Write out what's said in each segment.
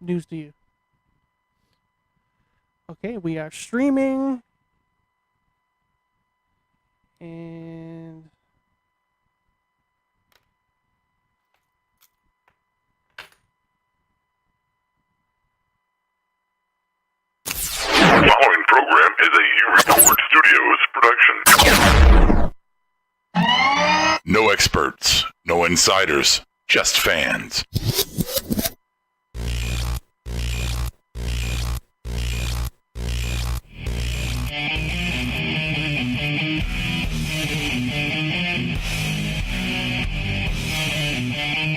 news to you. Okay, we are streaming. And... The following program is a U-Record Studios production. No experts, no insiders, just fans.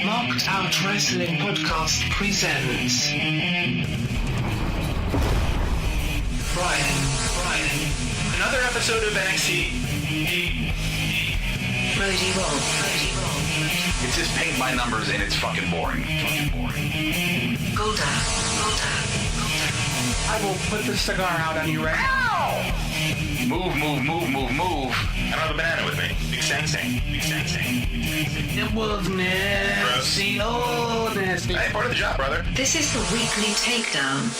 Knocked Out Wrestling Podcast presents Brian. Another episode of NXT. Roode. It's just paint by numbers and it's fucking boring. Golda. I will put the cigar out on you right now. Move. I don't have a banana with me. Big sensing. It was nasty. Oh, nasty. Hey, part of the job, brother. This is the weekly takedown.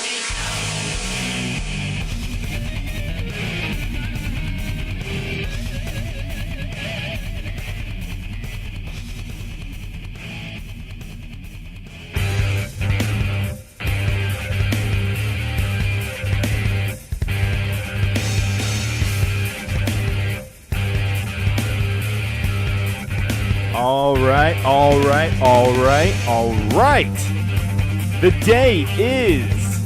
All right. The day is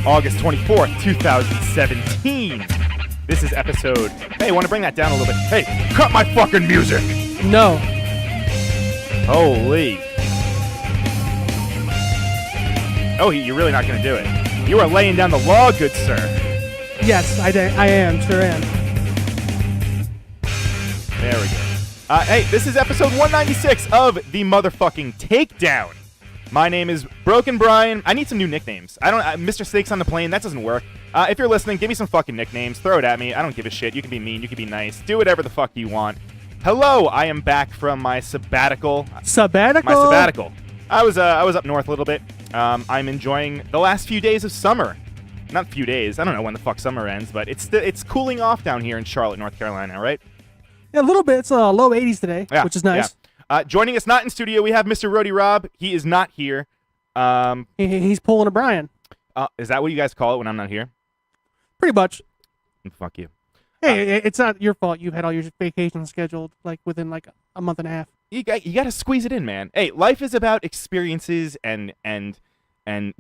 August 24th, 2017. This is episode... Hey, want to bring that down a little bit? Hey, cut my fucking music! No. Holy. Oh, you're really not going to do it. You are laying down the law, good sir. Yes, I am. Sure am. There we go. Hey, this is episode 196 of the motherfucking Takedown. My name is Broken Brian. I need some new nicknames. Mr. Snakes on the Plane, that doesn't work. If you're listening, give me some fucking nicknames. Throw it at me. I don't give a shit. You can be mean. You can be nice. Do whatever the fuck you want. Hello, I am back from my sabbatical. Sabbatical? I was up north a little bit. I'm enjoying the last few days of summer. Not few days. I don't know when the fuck summer ends, but it's cooling off down here in Charlotte, North Carolina, right? Yeah, a little bit. It's low 80s today, which is nice. Yeah. Joining us not in studio, we have Mr. Roode Rob. He is not here. He's pulling a Brian. Is that what you guys call it when I'm not here? Pretty much. Fuck you. Hey, it's not your fault. You've had all your vacations scheduled within a month and a half. You got to squeeze it in, man. Hey, life is about experiences and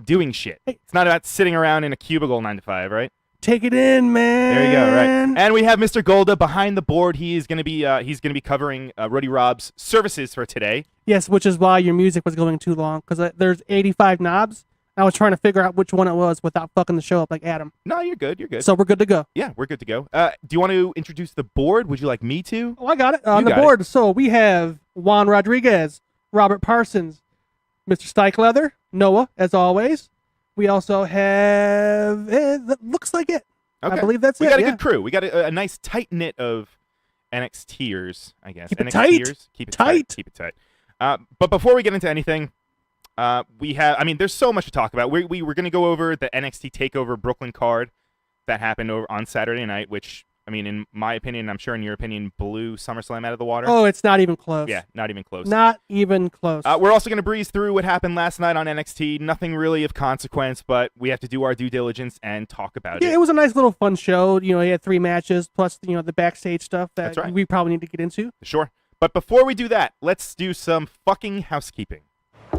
doing shit. Hey. It's not about sitting around in a cubicle 9 to 5, right? Take it in, man. There you go, right. And we have Mr. Golda behind the board. He is going to be covering Roode Rob's services for today. Yes, which is why your music was going too long, because there's 85 knobs. I was trying to figure out which one it was without fucking the show up like Adam. No, you're good. So we're good to go. Yeah, we're good to go. Do you want to introduce the board? Would you like me to? Oh, I got it. On the board. So we have Juan Rodriguez, Robert Parsons, Mr. Stykeleather, Noah, as always. We also have... that looks like it. Okay. I believe that's it. We got a good crew. We got a nice tight-knit of NXTers, I guess. Keep it tight. Keep it tight. But before we get into anything, there's so much to talk about. We were going to go over the NXT Takeover Brooklyn card that happened over on Saturday night, which... in my opinion, I'm sure in your opinion, blew SummerSlam out of the water. Oh, it's not even close. Yeah, not even close. Not even close. We're also going to breeze through what happened last night on NXT. Nothing really of consequence, but we have to do our due diligence and talk about it. Yeah, it was a nice little fun show. He had 3 matches, plus the backstage stuff that That's right. we probably need to get into. Sure. But before we do that, let's do some fucking housekeeping.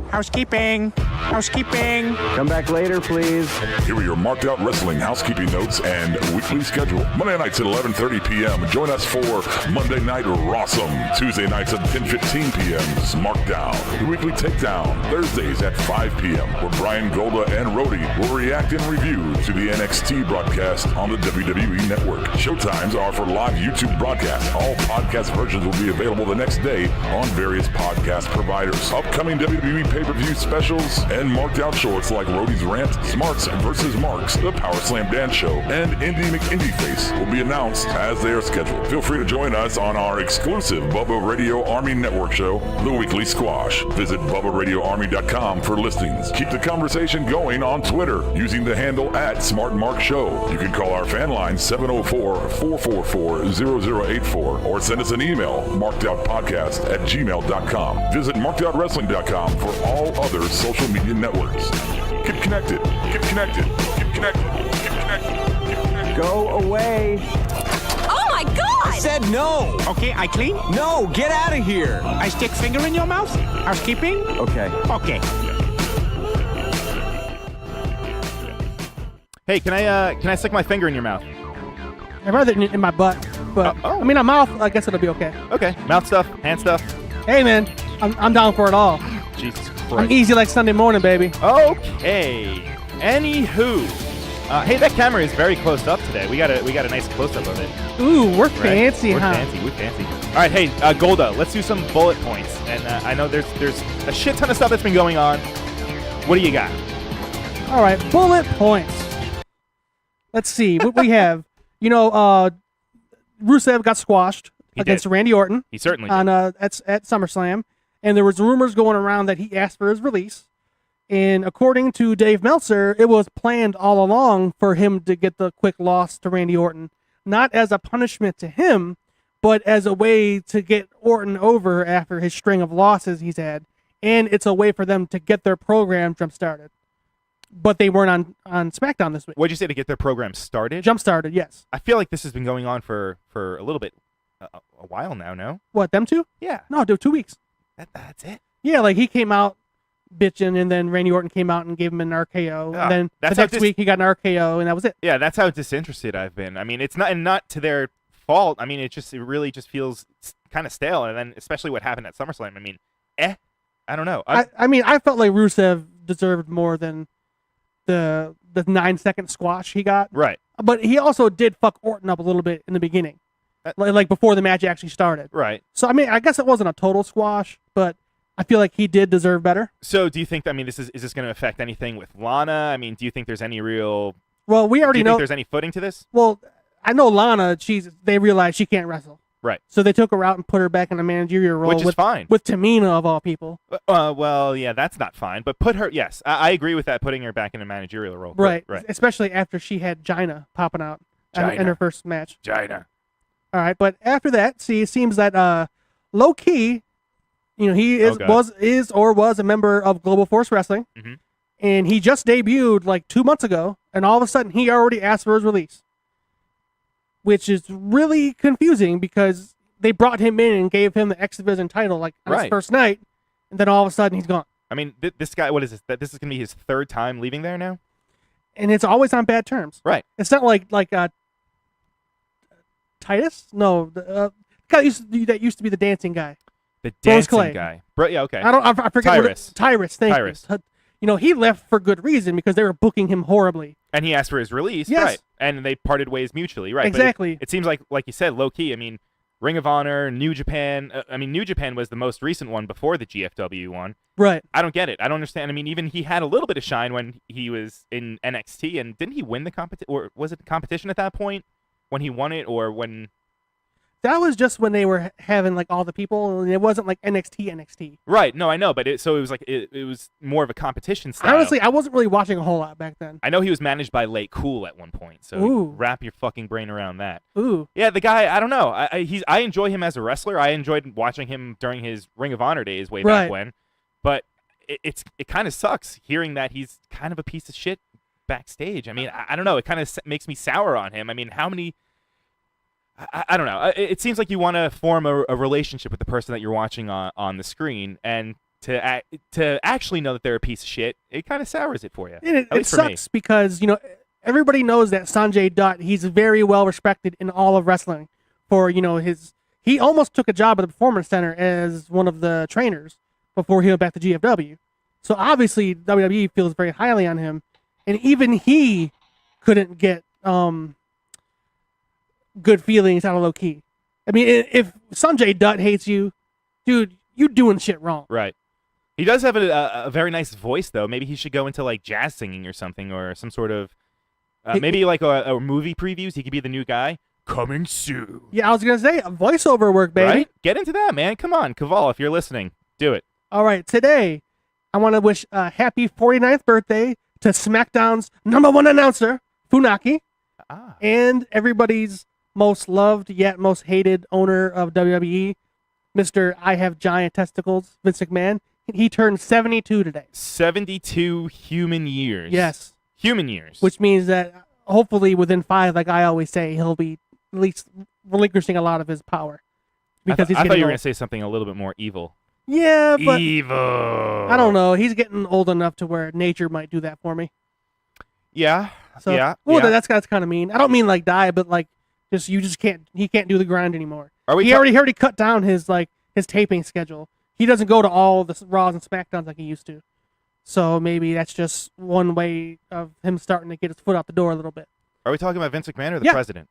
Housekeeping. Come back later, please. Here are your marked out wrestling housekeeping notes and weekly schedule. Monday nights at 11:30 p.m. Join us for Monday Night Rawsome. Tuesday nights at 10:15 p.m. Markdown. The weekly takedown. Thursdays at 5 p.m. where Brian, Golda, and Roode will react and review to the NXT broadcast on the WWE Network. Showtimes are for live YouTube broadcasts. All podcast versions will be available the next day on various podcast providers. Upcoming WWE pay pay-per-view specials, and marked out shorts like Rode's Rant, Smarts versus Marks, the Power Slam Dance Show, and Indie McIndieface will be announced as they are scheduled. Feel free to join us on our exclusive Bubba Radio Army Network show, The Weekly Squash. Visit BubbaRadioArmy.com for listings. Keep the conversation going on Twitter using the handle @SmartMarkShow. You can call our fan line 704-444-0084 or send us an email, markedoutpodcast@gmail.com. Visit markedoutwrestling.com for all other social media networks. Get connected. Get connected. Get connected. Get connected. Get connected. Go away. Oh my God! I said no. Okay, I clean. No, get out of here. I stick finger in your mouth. Housekeeping. Okay. Okay. Hey, can I stick my finger in your mouth? I'd rather in my butt, but Oh. I mean, a mouth. I guess it'll be okay. Okay, mouth stuff, hand stuff. Hey, man, I'm down for it all. Jesus I'm Christ. easy like Sunday morning, baby. Okay. Anywho, hey, that camera is very close up today. We got a nice close up of it. Ooh, we're Right? fancy, We're huh? fancy. We're fancy. All right, hey, Golda, let's do some bullet points. And I know there's a shit ton of stuff that's been going on. What do you got? All right, bullet points. Let's see what we have. Rusev got squashed He against did. Randy Orton He certainly on did. at SummerSlam, and there was rumors going around that he asked for his release. And according to Dave Meltzer, it was planned all along for him to get the quick loss to Randy Orton, not as a punishment to him, but as a way to get Orton over after his string of losses he's had. And it's a way for them to get their program jump started. But they weren't on SmackDown this week. What'd you say to get their program started? Jump started, yes. I feel like this has been going on for a little bit, a while now. No? What, them two? Yeah. No, dude, 2 weeks. That's it. Yeah, like he came out bitching, and then Randy Orton came out and gave him an RKO. Ah, And then that's the how next week he got an RKO, and that was it. Yeah, that's how disinterested I've been. I mean, it's not to their fault. I mean, it really just feels kind of stale. And then especially what happened at SummerSlam. I mean, I don't know. I mean, I felt like Rusev deserved more than the 9-second squash he got. Right. But he also did fuck Orton up a little bit in the beginning, like before the match actually started. Right. So, I mean, I guess it wasn't a total squash, but I feel like he did deserve better. So do you think, I mean, is this going to affect anything with Lana? I mean, do you think there's any real, Well, we do already you know. think there's any footing to this? Well, I know Lana, they realized she can't wrestle. Right. So they took her out and put her back in a managerial role. Which is fine. With Tamina, of all people. Well, yeah, that's not fine. But put her, yes, I agree with that, putting her back in a managerial role. Right. Right. Especially after she had Gina popping out in Gina. her first match. China. All right. But after that, it seems that low key, he was a member of Global Force Wrestling. Mhm. And he just debuted like 2 months ago. And all of a sudden, he already asked for his release. Which is really confusing because they brought him in and gave him the X Division title like on his Right. first night, and then all of a sudden he's gone. I mean, this guy, what is this? This is going to be his third time leaving there now? And it's always on bad terms. Right. It's not like Titus. No, the guy that used to be the dancing guy. The Rose dancing Clay. guy. Yeah, okay. I forget. Tyrus. Tyrus. Thank Tyrus. you. He left for good reason because they were booking him horribly. And he asked for his release, Yes. right? And they parted ways mutually, right? Exactly. But it seems like you said, low key. I mean, Ring of Honor, New Japan. New Japan was the most recent one before the GFW one. Right. I don't get it. I don't understand. I mean, even he had a little bit of shine when he was in NXT, and didn't he win the competition? Or was it the competition at that point when he won it, or when? That was just when they were having like all the people, and it wasn't like NXT. Right. No, I know, but it was like it was more of a competition style. Honestly, I wasn't really watching a whole lot back then. I know he was managed by Late Cool at one point, so Ooh. wrap your fucking brain around that. Ooh. Yeah, the guy, I don't know. I enjoy him as a wrestler. I enjoyed watching him during his Ring of Honor days way back Right. when. But it kind of sucks hearing that he's kind of a piece of shit backstage. I mean, I don't know. It kind of makes me sour on him. I mean, how many... I don't know. It seems like you want to form a relationship with the person that you're watching on the screen, and to actually know that they're a piece of shit, it kind of sours it for you. And At it least for me. sucks because, everybody knows that Sanjay Dutt, he's very well respected in all of wrestling for, he almost took a job at the Performance Center as one of the trainers before he went back to GFW. So obviously WWE feels very highly on him, and even he couldn't get good feelings out of low key. I mean, if Sanjay Dutt hates you, dude, you doing shit wrong. Right. He does have a very nice voice, though. Maybe he should go into like jazz singing or something, or some sort of maybe like a movie previews. He could be the new guy coming soon. Yeah, I was gonna say voiceover work, baby. Right? Get into that, man. Come on, Kaval, if you're listening, do it. All right, today I want to wish a happy 49th birthday to SmackDown's #1 announcer Funaki and everybody's most loved yet most hated owner of WWE, Mr. I Have Giant Testicles, Vince McMahon. He turned 72 today. 72 human years. Yes. Human years. Which means that hopefully within 5, like I always say, he'll be at least relinquishing a lot of his power. Because I thought you were old. going to say something a little bit more evil. Yeah, but Evil. I don't know. He's getting old enough to where nature might do that for me. Yeah. So, yeah. Well, yeah. that's kind of mean. I don't mean like die, but like you just can't. He can't do the grind anymore. He ta- already cut down his taping schedule. He doesn't go to all the Raws and SmackDowns like he used to. So maybe that's just one way of him starting to get his foot out the door a little bit. Are we talking about Vince McMahon or the president?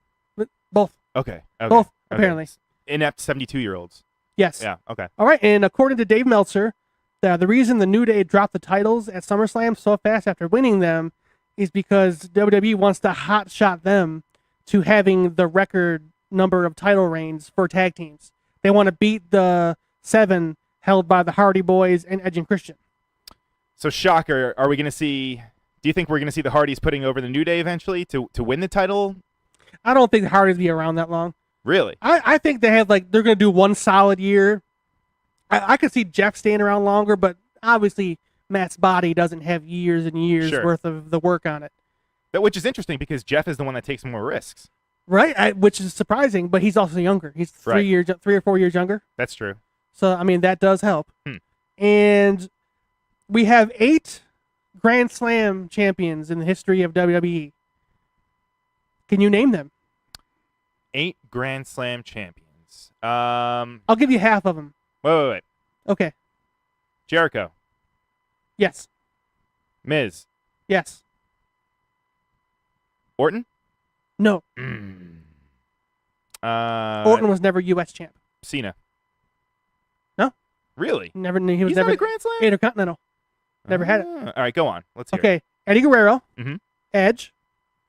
Both. Okay. Both, apparently. Inept 72-year-olds. Yes. Yeah, okay. All right, and according to Dave Meltzer, the reason the New Day dropped the titles at SummerSlam so fast after winning them is because WWE wants to hotshot them to having the record number of title reigns for tag teams. They want to beat the 7 held by the Hardy Boys and Edge and Christian. So, shocker, are we going to see... Do you think we're going to see the Hardys putting over the New Day eventually to win the title? I don't think the Hardys will be around that long. Really? I think they're going to do one solid year. I could see Jeff staying around longer, but obviously Matt's body doesn't have years and years worth of the work on it. Which is interesting because Jeff is the one that takes more risks. Right, which is surprising, but he's also younger. He's 3 or 4 years younger. That's true. So, I mean, that does help. And we have 8 Grand Slam champions in the history of WWE. Can you name them? 8 Grand Slam champions. I'll give you half of them. Wait. Okay. Jericho. Yes. Miz. Yes. Orton? No. Orton was never U.S. champ. Cena. No. Really? Never. He was He's never not a Grand Slam? Intercontinental. Never had it. All right, go on. Let's hear it. Okay. Eddie Guerrero. Mhm. Edge.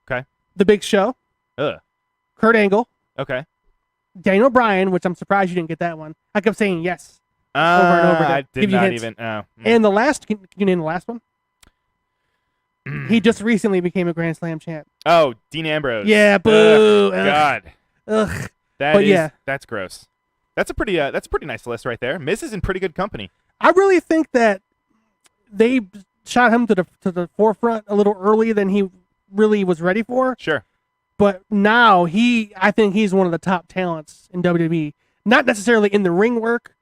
Okay. The Big Show. Ugh. Kurt Angle. Okay. Daniel Bryan, which I'm surprised you didn't get that one. I kept saying yes over and over again. I did Give you not hints. even. Oh. And the last, can you name the last one? He just recently became a Grand Slam champ. Oh, Dean Ambrose. Yeah, boo. Ugh, God. Ugh. That's gross. That's a pretty nice list right there. Miz is in pretty good company. I really think that they shot him to the forefront a little earlier than he really was ready for. Sure. But now I think he's one of the top talents in WWE. Not necessarily in the ring work,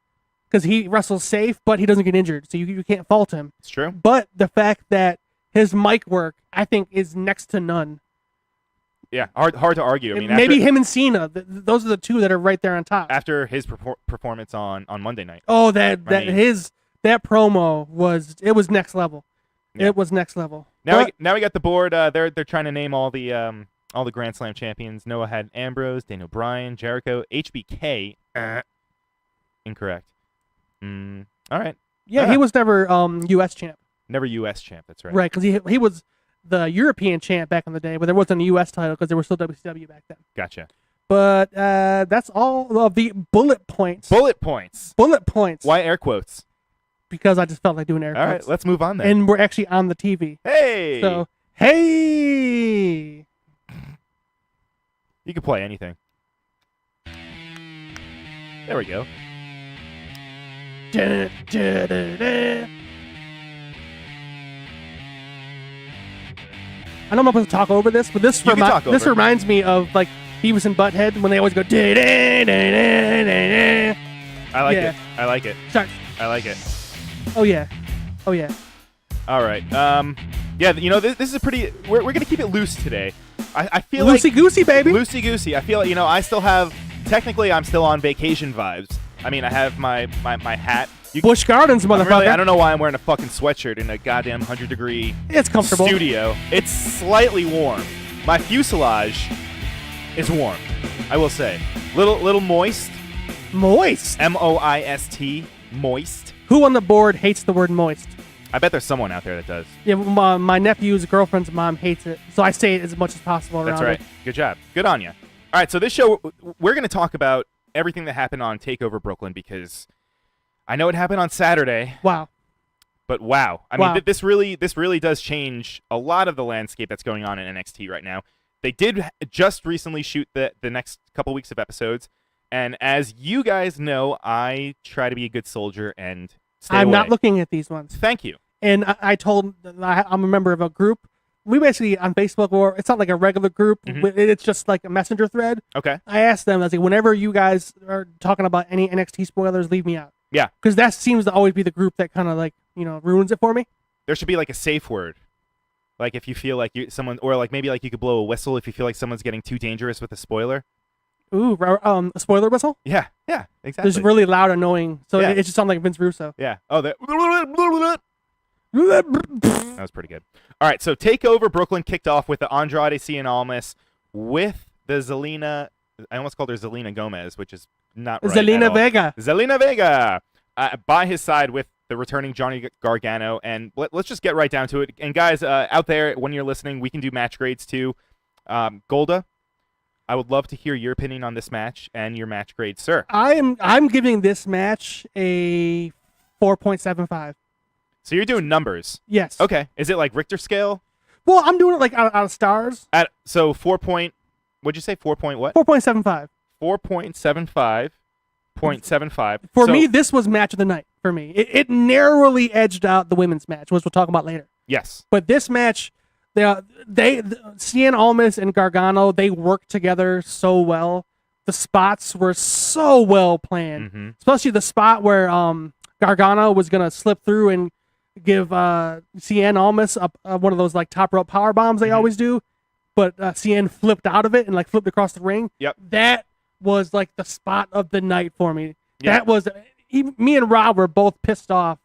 because he wrestles safe, but he doesn't get injured, so you can't fault him. It's true. But the fact that his mic work, I think, is next to none. Yeah, hard to argue. I mean, maybe him and Cena, those are the two that are right there on top. After his performance on Monday night. Oh, that promo was next level. Yeah. It was next level. Now we got the board. They're trying to name all the Grand Slam champions. Noah had Ambrose, Daniel Bryan, Jericho, HBK. Incorrect. All right. Yeah, he was never U.S. champ. Never U.S. champ. That's right. Right, because he was the European champ back in the day, but there wasn't a U.S. title because there was still WCW back then. Gotcha. But that's all of the bullet points. Bullet points. Bullet points. Why air quotes? Because I just felt like doing air quotes. All right, let's move on then. And we're actually on the TV. Hey! So, hey! You can play anything. There we go. Da, da, da, da. I know I'm not supposed to talk over this, but this reminds me of like Beavis and Butthead when they always go. Da, da, da, da, da, da. I like it. I like it. Sorry. I like it. Oh yeah. Oh yeah. All right. Yeah. You know, this is a pretty. We're gonna keep it loose today. I feel loosey goosey, baby. Loosey goosey. I feel like I still have. Technically, I'm still on vacation vibes. I mean, I have my hat. Busch Gardens, motherfucker. I don't know why I'm wearing a fucking sweatshirt in a goddamn 100-degree It's comfortable. studio. It's slightly warm. My fuselage is warm, I will say. Little moist. Moist. MOIST. Moist. Who on the board hates the word moist? I bet there's someone out there that does. Yeah, my nephew's girlfriend's mom hates it, so I say it as much as possible around That's right. it. Good job. Good on you. All right, so this show, we're going to talk about everything that happened on Takeover Brooklyn because I know it happened on Saturday. Wow. But wow. I Wow. mean, this really does change a lot of the landscape that's going on in NXT right now. They did just recently shoot the next couple weeks of episodes, and as you guys know, I try to be a good soldier and stay I'm away. not looking at these ones. Thank you. And I'm a member of a group. We basically, on Facebook, or it's not like a regular group, it's just like a messenger thread. Okay. I asked them, I was like, whenever you guys are talking about any NXT spoilers, leave me out. Yeah. Because that seems to always be the group that kind of like, ruins it for me. There should be like a safe word. Like if you feel like someone, or like maybe like you could blow a whistle if you feel like someone's getting too dangerous with a spoiler. Ooh, a spoiler whistle? Yeah, exactly. It's really loud, annoying. So Yeah. it just sounds like Vince Russo. Yeah. Oh, that was pretty good. All right, so Takeover Brooklyn kicked off with the Andrade Cien Almas with the Zelina. I almost called her Zelina Gomez, which is not right. Zelina at all. Vega. Zelina Vega by his side with the returning Johnny Gargano, and let's just get right down to it. And guys, out there, when you're listening, we can do match grades too. Golda, I would love to hear your opinion on this match and your match grade, sir. I'm giving this match a 4.75. So you're doing numbers. Yes. Okay. Is it like Richter scale? Well, I'm doing it like out of stars. So 4 point. What'd you say? 4 point what? 4.75. 4.75.75. For me, this was match of the night. For me, it narrowly edged out the women's match, which we'll talk about later. Yes. But this match, Cien Almas and Gargano, they worked together so well. The spots were so well planned, especially the spot where Gargano was gonna slip through and give Cien Almas one of those like top rope power bombs they always do, but Cien flipped out of it and like flipped across the ring. Yep. That was like the spot of the night for me. Yeah. That was me and Rob were both pissed off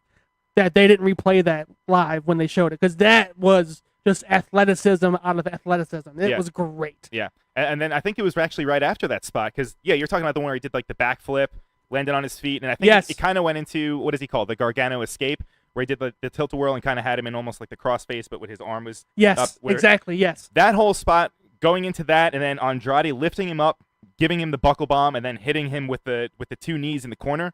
that they didn't replay that live when they showed it, because that was just athleticism out of athleticism. It was great. Yeah. And then I think it was actually right after that spot, because you're talking about the one where he did like the backflip, landed on his feet, and I think it kind of went into, what is he called, the Gargano escape, where he did the tilt-a-whirl and kind of had him in almost like the crossface, but with his arm was up. Exactly, yes. That whole spot, going into that, and then Andrade lifting him up, giving him the buckle bomb, and then hitting him with the two knees in the corner.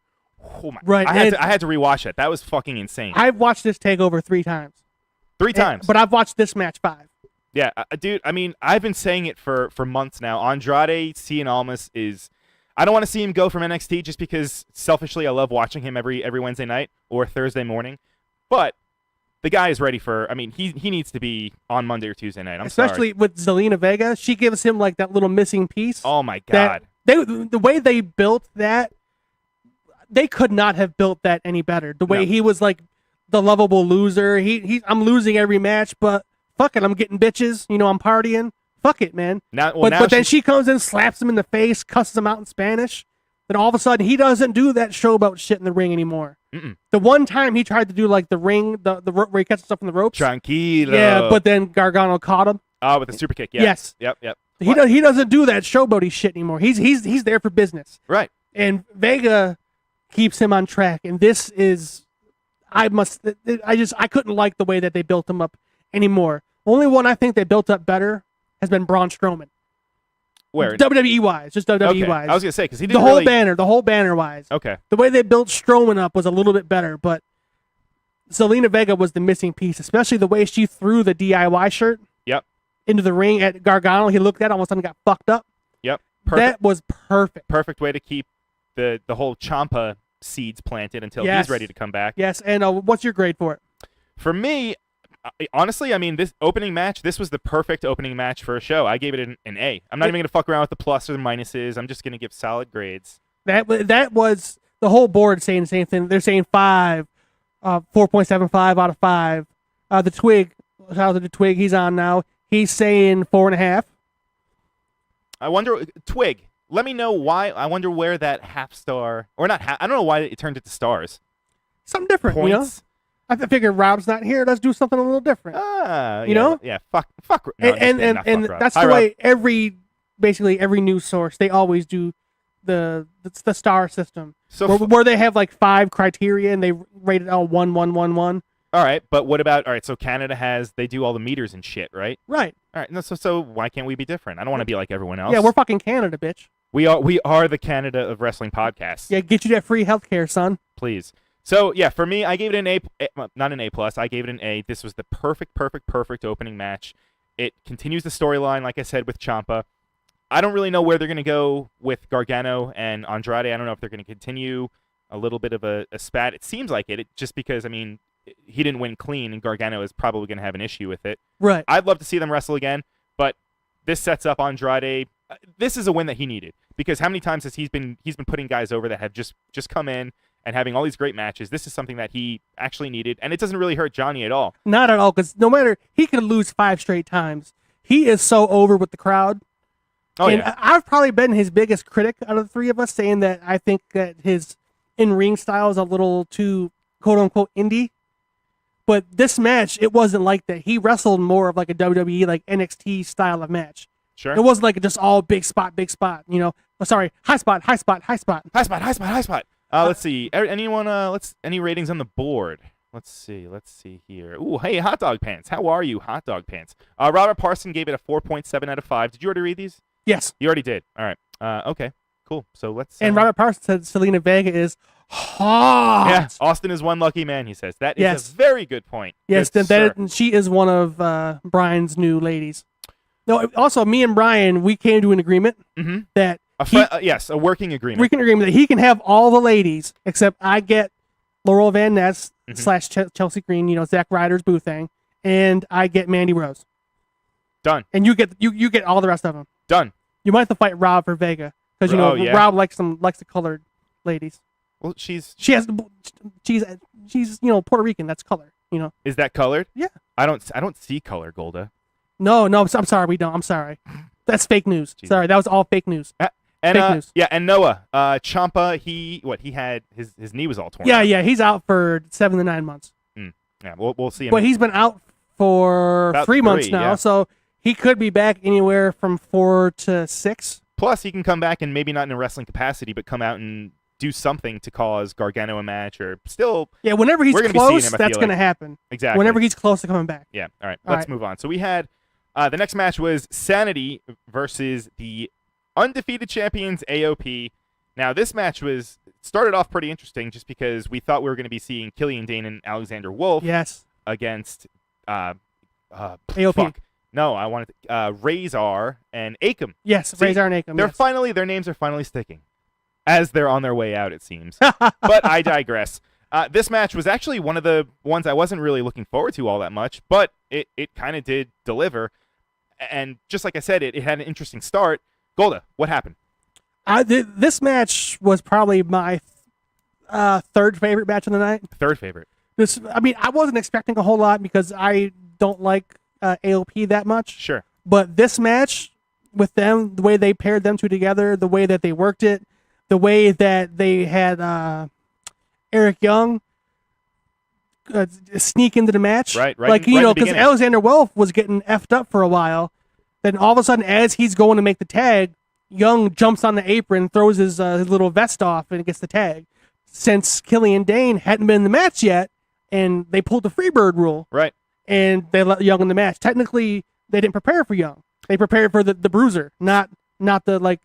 Oh my! Right. I had to rewatch it. That was fucking insane. I've watched this Takeover 3 times. 3 times. But I've watched this match 5. Yeah, dude. I mean, I've been saying it for months now. Andrade Cien Almas is. I don't want to see him go from NXT just because selfishly I love watching him every Wednesday night or Thursday morning. But the guy is ready for. I mean, he needs to be on Monday or Tuesday night. Especially with Zelina Vega, she gives him like that little missing piece. Oh my god! The way they built that, they could not have built that any better. The way he was like the lovable loser. I'm losing every match, but fuck it, I'm getting bitches. I'm partying. Fuck it, man. But then she comes in, slaps him in the face, cusses him out in Spanish. Then all of a sudden, he doesn't do that showboat shit in the ring anymore. The one time he tried to do like the ring, the where he catches stuff in the ropes. Tranquilo. Yeah, but then Gargano caught him. Oh, with the super kick. Yeah. Yes. Yep. He doesn't do that showboaty shit anymore. He's there for business. Right. And Vega keeps him on track. And this is, I couldn't like the way that they built him up anymore. Only one I think they built up better has been Braun Strowman. Where? WWE wise, just WWE Okay. wise. I was gonna say because he did the whole banner wise. Okay. The way they built Strowman up was a little bit better, but Zelina Vega was the missing piece, especially the way she threw the DIY shirt. Yep. Into the ring at Gargano. He looked at it, all of a sudden got fucked up. Yep. That was perfect. Perfect way to keep the whole Ciampa seeds planted until he's ready to come back. Yes. And what's your grade for it? For me, honestly, I mean, this opening match, this was the perfect opening match for a show. I gave it an A. I'm not even going to fuck around with the plus or the minuses. I'm just going to give solid grades. That was the whole board saying the same thing. They're saying 5, 4.75 out of 5. The Twig, shout out to the Twig, he's on now. He's saying 4.5. I wonder, Twig, let me know why. I wonder where that half star, or not half, I don't know why it turned into stars. Something different, Points. I figured Rob's not here. Let's do something a little different. You know? Yeah, fuck. No, and that's the way basically every news source, they always do the star system. So where they have like 5 criteria and they rate it all 1, 1, 1, 1. All right, but what about so Canada they do all the meters and shit, right? Right. All right, no, so why can't we be different? I don't want to be like everyone else. Yeah, we're fucking Canada, bitch. We are the Canada of wrestling podcasts. Yeah, get you that free healthcare, son. Please. So yeah, for me, I gave it an A, not an A+. I gave it an A. This was the perfect opening match. It continues the storyline, like I said, with Ciampa. I don't really know where they're going to go with Gargano and Andrade. I don't know if they're going to continue a little bit of a spat. It seems like it just because, I mean, he didn't win clean, and Gargano is probably going to have an issue with it. Right. I'd love to see them wrestle again, but this sets up Andrade. This is a win that he needed, because how many times has he's been putting guys over that have just come in and having all these great matches? This is something that he actually needed, and it doesn't really hurt Johnny at all. Not at all, because no matter, he could lose 5 straight times. He is so over with the crowd. Oh, and yeah. I've probably been his biggest critic out of the 3 of us, saying that I think that his in-ring style is a little too quote-unquote indie. But this match, it wasn't like that. He wrestled more of like a WWE, like NXT style of match. Sure. It wasn't like just all big spot, you know. Oh, sorry, high spot. High spot. Let's see. Anyone? Any ratings on the board? Let's see here. Ooh, hey, Hot Dog Pants. How are you, Hot Dog Pants? Robert Parson gave it a 4.7 out of 5. Did you already read these? Yes. You already did. All right. Okay. Cool. So let's. And Robert Parson said Selena Vega is hot. Yeah. Austin is one lucky man. He says that is a very good point. Yes. She is one of Brian's new ladies. No. Also, me and Brian, we came to an agreement that a working agreement. We can agreement that he can have all the ladies except I get Laurel Van Ness / Chelsea Green, you know, Zack Ryder's boo thing, and I get Mandy Rose. Done. And you get all the rest of them. Done. You might have to fight Rob for Vega because you know Rob likes the colored ladies. Well, she's you know, Puerto Rican. That's color. You know. Is that colored? Yeah. I don't see color, Golda. No, I'm sorry. We don't. I'm sorry. That's fake news. Jesus. Sorry, that was all fake news. And fake news. Yeah, and Noah, Ciampa, he had his knee was all torn. Yeah, he's out for 7 to 9 months. Yeah, we'll see him. But he's been out for about 3 months now, yeah. so he could be back anywhere from 4 to 6. Plus, he can come back and maybe not in a wrestling capacity, but come out and do something to cause Gargano a match, or still. Yeah, whenever he's close, that's going to happen. Exactly. Whenever he's close to coming back. Yeah. All right. Let's move on. So we had the next match was Sanity versus the undefeated champions AOP. Now, this match started off pretty interesting, just because we thought we were going to be seeing Killian Dane and Alexander Wolf. Yes. Against AOP. Fuck. No, I wanted Razor and Akam. Yes, Razor and Akam. Their names are finally sticking, as they're on their way out, it seems. But I digress. This match was actually one of the ones I wasn't really looking forward to all that much, but it kind of did deliver. And just like I said, it had an interesting start. Golda, what happened? This match was probably my third favorite match of the night. Third favorite. I wasn't expecting a whole lot because I don't like AOP that much. Sure. But this match with them, the way they paired them two together, the way that they worked it, the way that they had Eric Young sneak into the match. Right. Like, you know, because Alexander Wolf was getting effed up for a while. Then all of a sudden, as he's going to make the tag, Young jumps on the apron, throws his little vest off, and gets the tag. Since Killian Dane hadn't been in the match yet, and they pulled the Freebird rule. Right. And they let Young in the match. Technically, they didn't prepare for Young. They prepared for the bruiser, not the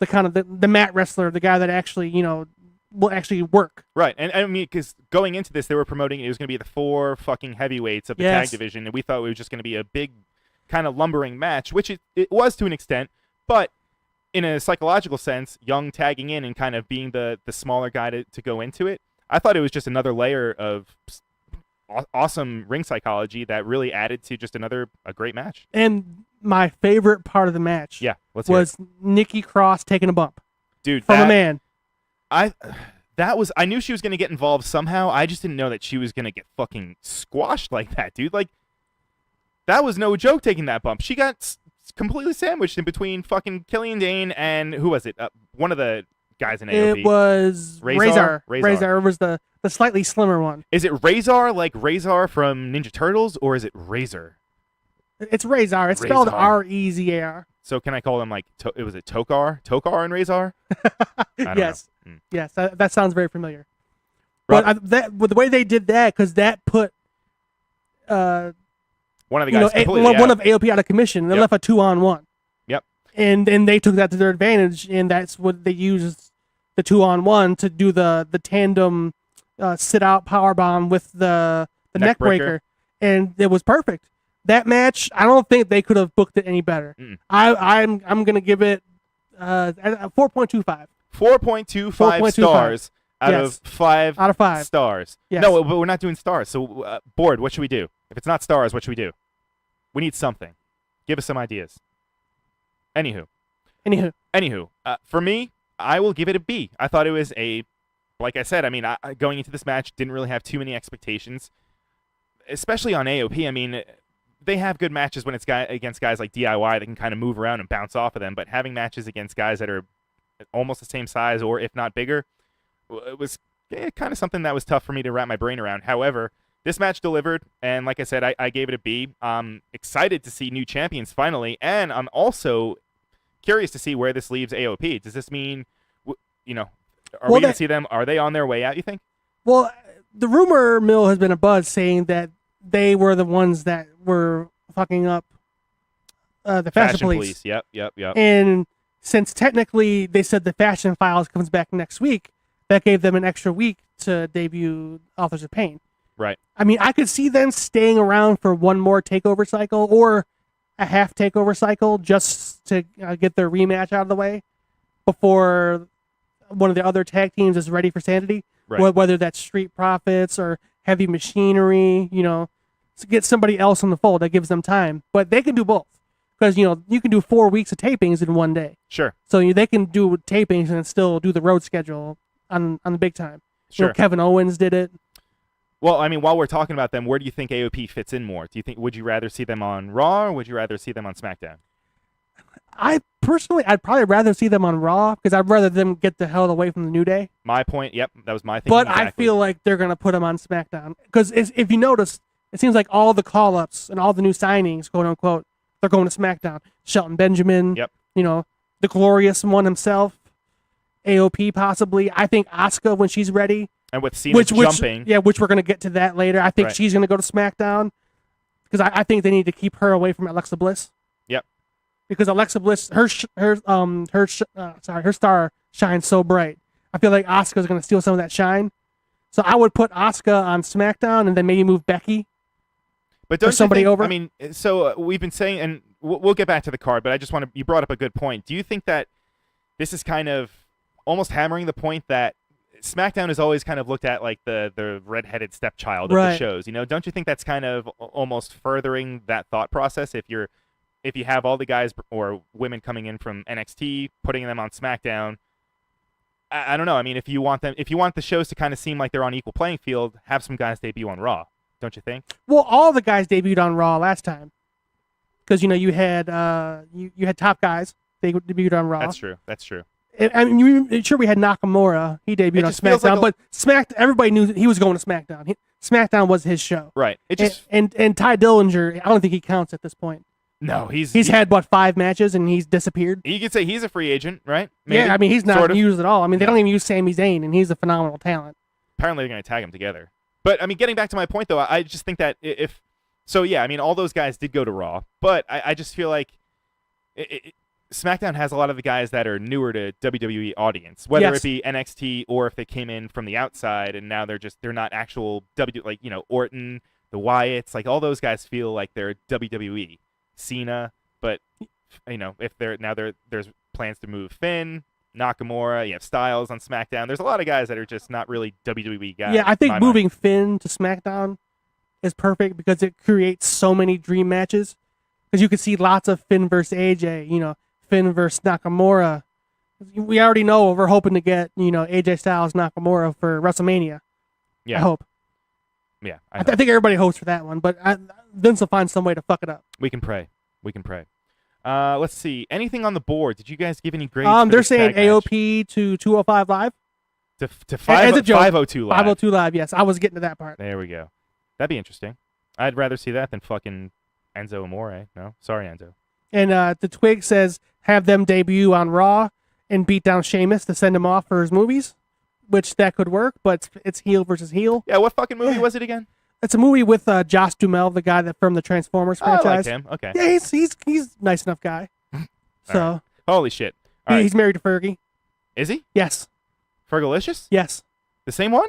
kind of the mat wrestler, the guy that actually, you know, will actually work. Right. And I mean, because going into this, they were promoting it was going to be the 4 fucking heavyweights of the tag division, and we thought it was just going to be a big kind of lumbering match, which it was to an extent, but in a psychological sense, Young tagging in and kind of being the smaller guy to go into it, I thought it was just another layer of awesome ring psychology that really added to just a great match. And my favorite part of the match was Nikki Cross taking a bump. Dude, from a man. I knew she was going to get involved somehow. I just didn't know that she was going to get fucking squashed like that, dude. Like, that was no joke taking that bump. She got completely sandwiched in between fucking Killian Dane and who was it? One of the guys in AOP. It was Razor. Razor was the slightly slimmer one. Is it Razor like Razor from Ninja Turtles, or is it Razor? It's Razor. It's spelled R-E-Z-A-R. So can I call them like was it Tokar and Razor? I don't Yes, know. Mm. yes, that sounds very familiar. Rob- But with the way they did that, because that put one of the guys completely one out. of AOP out of commission. They Yep. left a 2-on-1. Yep. And they took that to their advantage, and that's what they used the 2-on-1 to do the tandem sit out power bomb with the neck breaker, and it was perfect. That match, I don't think they could have booked it any better. Mm. I'm gonna give it 4.25. 4.25 stars out Yes. of 5 Out of 5. stars. Yes. No, but we're not doing stars. So, Board, what should we do? If it's not stars, what should we do? We need something. Give us some ideas. Anywho, for me, I will give it a B. I thought it was like I said, I mean, going into this match, didn't really have too many expectations, especially on AOP. I mean, they have good matches when it's against guys like DIY that can kind of move around and bounce off of them, but having matches against guys that are almost the same size or if not bigger, it was kind of something that was tough for me to wrap my brain around. However, this match delivered, and like I said, I gave it a B. I'm excited to see new champions finally, and I'm also curious to see where this leaves AOP. Does this mean, are we going to see them? Are they on their way out, you think? Well, the rumor mill has been a buzz saying that they were the ones that were fucking up the fashion police. Yep. And since technically they said the Fashion Files comes back next week, that gave them an extra week to debut Authors of Pain. Right. I mean, I could see them staying around for one more takeover cycle or a half takeover cycle just to get their rematch out of the way before one of the other tag teams is ready for Sanity. Right. Whether that's Street Profits or Heavy Machinery, to get somebody else in the fold that gives them time. But they can do both because, you can do 4 weeks of tapings in one day. Sure. So they can do tapings and still do the road schedule on the big time. Sure. Kevin Owens did it. Well, I mean, while we're talking about them, where do you think AOP fits in more? Would you rather see them on Raw or would you rather see them on SmackDown? I'd probably rather see them on Raw because I'd rather them get the hell away from the New Day. My point, yep, that was my thing. But exactly. I feel like they're going to put them on SmackDown because if you notice, it seems like all the call-ups and all the new signings, quote unquote, they're going to SmackDown. Shelton Benjamin, yep. The Glorious One himself, AOP possibly. I think Asuka when she's ready. And with Cena jumping. Which we're going to get to that later. I think she's going to go to SmackDown because I think they need to keep her away from Alexa Bliss. Yep. Because Alexa Bliss, her star shines so bright. I feel like Asuka's going to steal some of that shine. So I would put Asuka on SmackDown and then maybe move Becky. But don't somebody you think, over? I mean, so we've been saying, and we'll get back to the card, but I just want to. You brought up a good point. Do you think that this is kind of almost hammering the point that SmackDown is always kind of looked at like the redheaded stepchild of the shows? Don't you think that's kind of almost furthering that thought process? If you have all the guys or women coming in from NXT, putting them on SmackDown. I don't know. I mean, if you want the shows to kind of seem like they're on equal playing field, have some guys debut on Raw. Don't you think? Well, all the guys debuted on Raw last time, because you had you had top guys. They debuted on Raw. That's true. And, I mean, sure we had Nakamura. He debuted on SmackDown, but everybody knew he was going to SmackDown. SmackDown was his show. Right. And Ty Dillinger, I don't think he counts at this point. No, he's had 5 matches and he's disappeared. You could say he's a free agent, right? Maybe, yeah, I mean he's not sort of. used at all. I mean they don't even use Sami Zayn, and he's a phenomenal talent. Apparently they're going to tag him together. But I mean, getting back to my point though, I just think that I mean, all those guys did go to Raw, but I just feel like SmackDown has a lot of the guys that are newer to WWE audience, whether it be NXT or if they came in from the outside and now they're not actual Orton, the Wyatts, like all those guys feel like they're WWE. Cena, but if there's plans to move Finn, Nakamura, you have Styles on SmackDown. There's a lot of guys that are just not really WWE guys. Yeah, I think moving Finn to SmackDown is perfect because it creates so many dream matches. Because you can see lots of Finn versus AJ, Finn versus Nakamura. We already know we're hoping to get, AJ Styles Nakamura for WrestleMania. Yeah. I hope. Yeah. I think everybody hopes for that one, but Vince will find some way to fuck it up. We can pray. Let's see. Anything on the board? Did you guys give any grades? For they're this saying tag match? AOP to 205 Live. To As a joke, 502 Live. 502 Live, yes. I was getting to that part. There we go. That'd be interesting. I'd rather see that than fucking Enzo Amore. No? Sorry, Enzo. And the Twig says have them debut on Raw and beat down Sheamus to send him off for his movies, which that could work, but it's heel versus heel. Yeah, what fucking movie was it again? It's a movie with Josh Duhamel, the guy that from the Transformers Oh, I franchise. like him. Okay. Yeah, he's a nice enough guy. So All right. Holy shit. All right. he's married to Fergie. Is he? Yes. Fergalicious? Yes. The same one?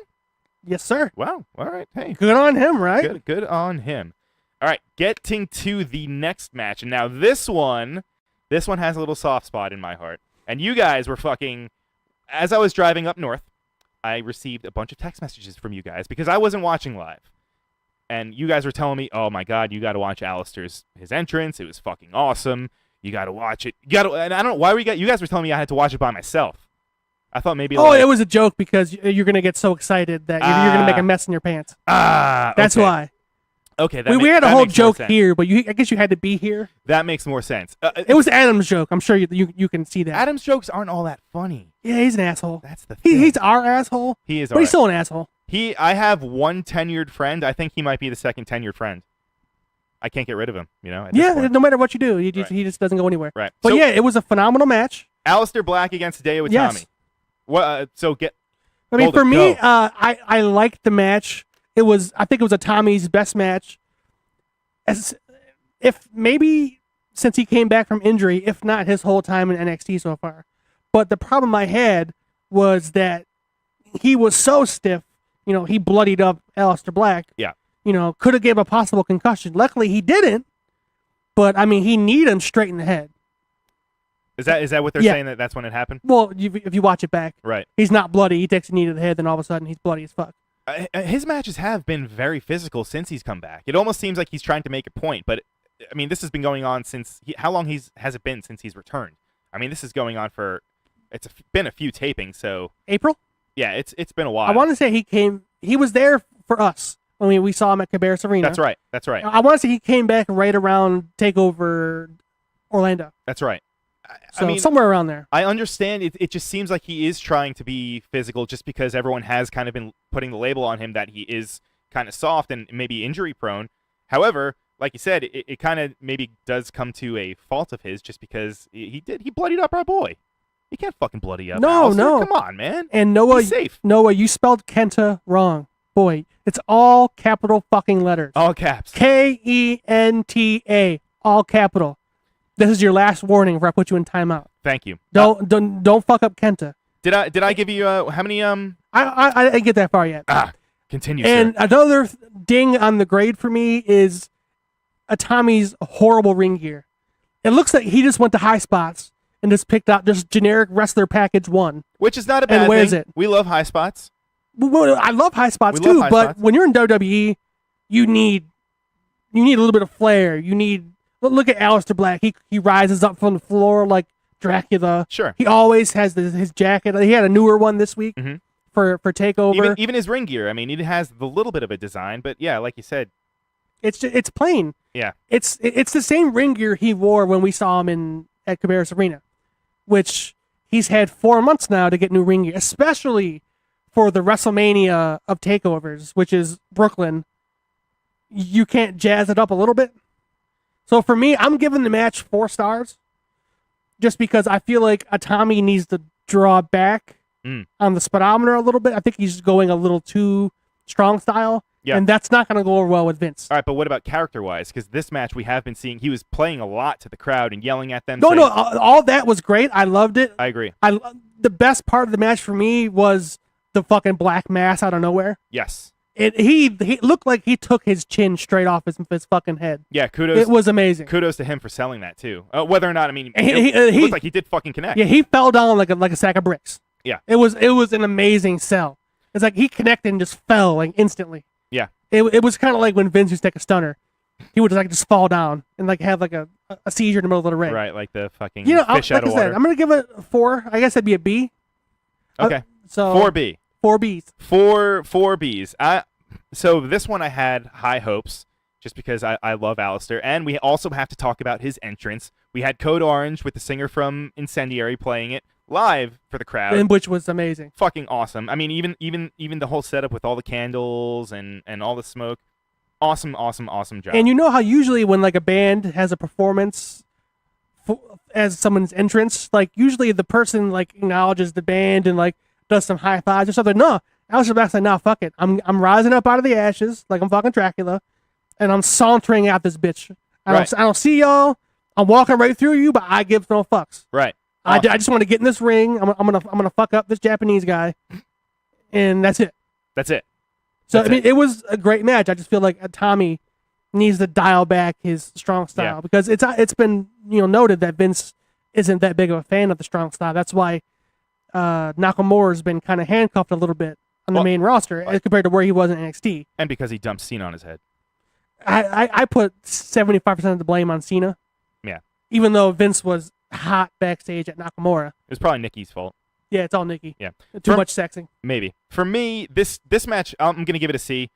Yes, sir. Wow. All right. Hey. Good on him, right? Good on him. All right, getting to the next match. And now this one has a little soft spot in my heart. And you guys were fucking, as I was driving up north, I received a bunch of text messages from you guys because I wasn't watching live. And you guys were telling me, oh my God, you got to watch Aleister's his entrance. It was fucking awesome. You got to watch it. And I don't know why you guys were telling me I had to watch it by myself. I thought maybe. Oh, it was a joke because you're gonna get so excited that you're gonna make a mess in your pants. That's okay. why. Okay, we had a whole joke here, but I guess you had to be here. That makes more sense. It was Adam's joke. I'm sure you can see that. Adam's jokes aren't all that funny. Yeah, he's an asshole. That's the thing. He's our asshole. He is, but he's still an asshole. I have one tenured friend. I think he might be the second tenured friend. I can't get rid of him. At this point. No matter what you do, he just doesn't go anywhere. Right. But So- yeah, it was a phenomenal match. Aleister Black against Hideo Itami. Yes. What? I mean, Hold for it, me, go. I liked the match. I think it was Itami's best match. If maybe since he came back from injury, if not his whole time in NXT so far. But the problem I had was that he was so stiff. He bloodied up Aleister Black. Yeah. Could have gave a possible concussion. Luckily, he didn't. But I mean, he kneed him straight in the head. Is that what they're Yeah. saying? That's when it happened. Well, if you watch it back, Right. he's not bloody. He takes a knee to the head, then all of a sudden he's bloody as fuck. His matches have been very physical since he's come back. It almost seems like he's trying to make a point, but I mean, this has been going on since. How long has it been since he's returned? I mean, this is going on for. It's been a few tapings, so. April? Yeah, it's been a while. I want to say he was there for us when we saw him at Cabarrus Arena. That's right. I want to say he came back right around Takeover Orlando. That's right. So I mean, somewhere around there. I understand. It just seems like he is trying to be physical just because everyone has kind of been putting the label on him that he is kind of soft and maybe injury prone. However, like you said, it kind of maybe does come to a fault of his just because he bloodied up our boy. You can't fucking bloody up. No. Come on, man. And Noah, Be safe. Noah, you spelled Kenta wrong. Boy, it's all capital fucking letters. All caps. Kenta, all capital. This is your last warning before I put you in timeout. Thank you. Don't fuck up Kenta. Did I give you how many I didn't get that far yet. Continue, And sir. another ding on the grade for me is Itami's horrible ring gear. It looks like he just went to high spots and just picked out just generic wrestler package 1. Which is not a bad and wears thing. it. We love high spots. Well, I love high spots We love too, high but spots. when you're in WWE, you need a little bit of flair. Look at Aleister Black. He rises up from the floor like Dracula. Sure. He always has his jacket. He had a newer one this week Mhm. for Takeover. Even his ring gear. I mean, it has the little bit of a design, but yeah, like you said, It's plain. yeah. It's the same ring gear he wore when we saw him at Cabarrus Arena, which he's had 4 months now to get new ring gear, especially for the WrestleMania of takeovers, which is Brooklyn. You can't jazz it up a little bit. So for me, I'm giving the match 4 stars, just because I feel like Itami needs to draw back on the speedometer a little bit. I think he's going a little too strong style. Yeah. And that's not going to go over well with Vince. All right, but what about character-wise? Because this match we have been seeing, he was playing a lot to the crowd and yelling at them. No, saying, all that was great. I loved it. I agree. The best part of the match for me was the fucking black mass out of nowhere. Yes. He looked like he took his chin straight off his fucking head. Yeah, kudos. It was amazing. Kudos to him for selling that too. Whether or not, I mean, And it looked like he did fucking connect. Yeah, he fell down like a sack of bricks. Yeah. It was an amazing sell. It's like he connected and just fell like instantly. Yeah. It was kind of like when Vince used to take a stunner. He would just fall down and have like a seizure in the middle of the ring. Right, like the fucking like fish out I of said, water. I'm gonna give it a 4. I guess that'd be a B. Okay. So 4B. 4 Bs. Four Bs. So this one I had high hopes just because I love Aleister. And we also have to talk about his entrance. We had Code Orange with the singer from Incendiary playing it live for the crowd. And which was amazing. Fucking awesome. I mean, even the whole setup with all the candles and all the smoke. Awesome job. And you know how usually when like a band has a performance as someone's entrance. Like usually the person like acknowledges the band and like does some high fives or something. No, Aleister Black's like, nah, fuck it. I'm rising up out of the ashes like I'm fucking Dracula, and I'm sauntering out this bitch. I don't see y'all. I'm walking right through you, but I give no fucks. Right. I just want to get in this ring. I'm gonna fuck up this Japanese guy, and that's it. That's it. So it was a great match. I just feel like Itami needs to dial back his strong style because it's been noted that Vince isn't that big of a fan of the strong style. That's why Nakamura's been kind of handcuffed a little bit on the main roster as compared to where he was in NXT. And because he dumped Cena on his head. I put 75% of the blame on Cena. Yeah. Even though Vince was hot backstage at Nakamura. It was probably Nikki's fault. Yeah, it's all Nikki. Yeah. Too much sexing. Maybe. For me, this match, I'm going to give it a C.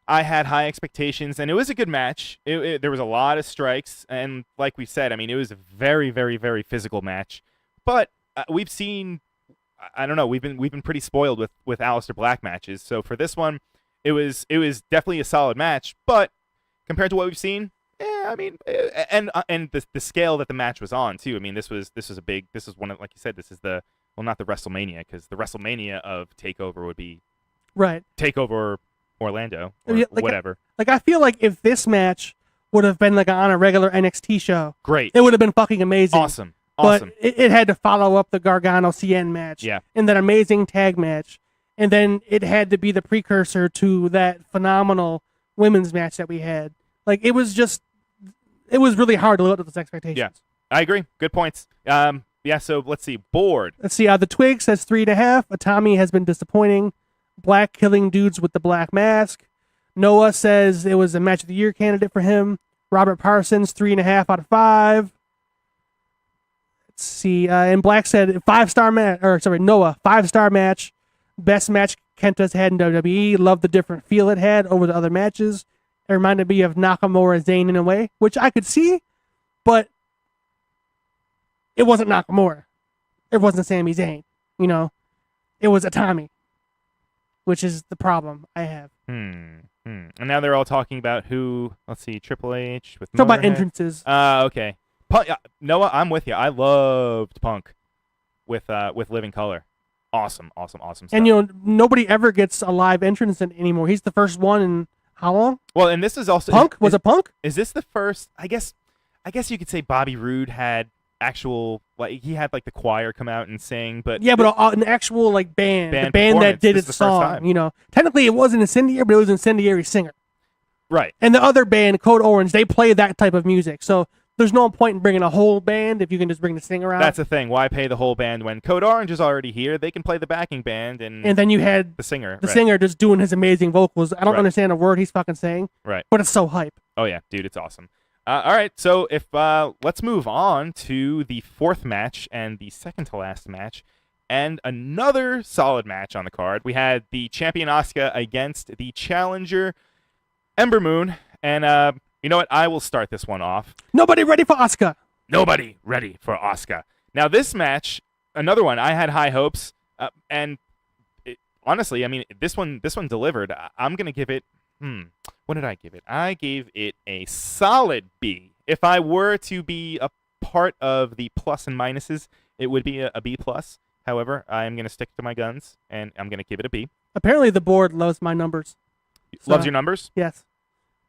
I had high expectations, and it was a good match. There was a lot of strikes, and like we said, I mean, it was a very, very, very physical match. But we've seen, I don't know, we've been pretty spoiled with Aleister Black matches. So for this one, it was definitely a solid match. But compared to what we've seen, I mean, and the scale that the match was on too. I mean, this was one of, like you said, this is not the WrestleMania, because the WrestleMania of Takeover would be Takeover Orlando or whatever. I feel like if this match would have been like on a regular NXT show, great, it would have been fucking amazing. Awesome. But it had to follow up the Gargano Cien match, and that amazing tag match, and then it had to be the precursor to that phenomenal women's match that we had. Like it was really hard to live up to those expectations. Yeah, I agree. Good points. So let's see. Board. Let's see. The Twig says 3.5. Itami has been disappointing. Black killing dudes with the black mask. Noah says it was a match of the year candidate for him. Robert Parsons 3.5 out of 5. Let's see. And Black said 5-star match. Or sorry, Noah 5-star match. Best match Kenta's had in WWE. Loved the different feel it had over the other matches. It reminded me of Nakamura Zayn in a way, which I could see, but it wasn't Nakamura. It wasn't Sami Zayn. It was Itami, which is the problem I have. And now they're all talking about who. Let's see, Triple H with. Talk about entrances. Okay. Noah, I'm with you. I loved Punk with Living Color. Awesome stuff. And nobody ever gets a live entrance anymore. He's the first one in how long? Well, and this is also Punk. Was it Punk? Is this the first? I guess you could say Bobby Roode had actual, like, he had like the choir come out and sing, but an actual like band the band that did its song. Technically it wasn't Incendiary, but it was Incendiary singer. Right. And the other band, Code Orange, they play that type of music. So there's no point in bringing a whole band if you can just bring the singer out. That's the thing. Why pay the whole band when Code Orange is already here? They can play the backing band, and then you had the singer. The singer just doing his amazing vocals. I don't understand a word he's fucking saying. Right. But it's so hype. Oh yeah, dude, it's awesome. All right, so if let's move on to the fourth match and the second to last match, and another solid match on the card. We had the champion Asuka against the challenger Ember Moon, and you know what? I will start this one off. Nobody ready for Asuka. Nobody ready for Asuka. Now, this match, another one, I had high hopes, and honestly, I mean, this one delivered. I'm gonna give it. What did I give it? I gave it a solid B. If I were to be a part of the plus and minuses, it would be a B plus. However, I'm gonna stick to my guns, and I'm gonna give it a B. Apparently, the board loves my numbers. Loves your numbers? Yes.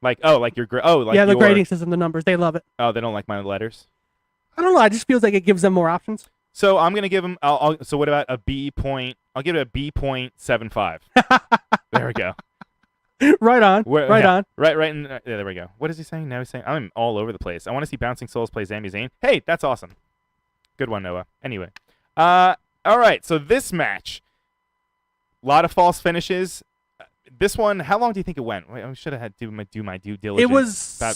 Like your the grading system, the numbers, they love it. Oh, they don't like my letters. I don't know. It just feels like it gives them more options. So I'm gonna give them. So what about a B point? I'll give it a B.75. There we go. Right on. On. Right. There we go. What is he saying? Now he's saying I'm all over the place. I want to see Bouncing Souls play Sami Zayn. Hey, that's awesome. Good one, Noah. Anyway, all right. So this match, a lot of false finishes. This one, how long do you think it went? Wait, I should have had to do my due diligence. It was about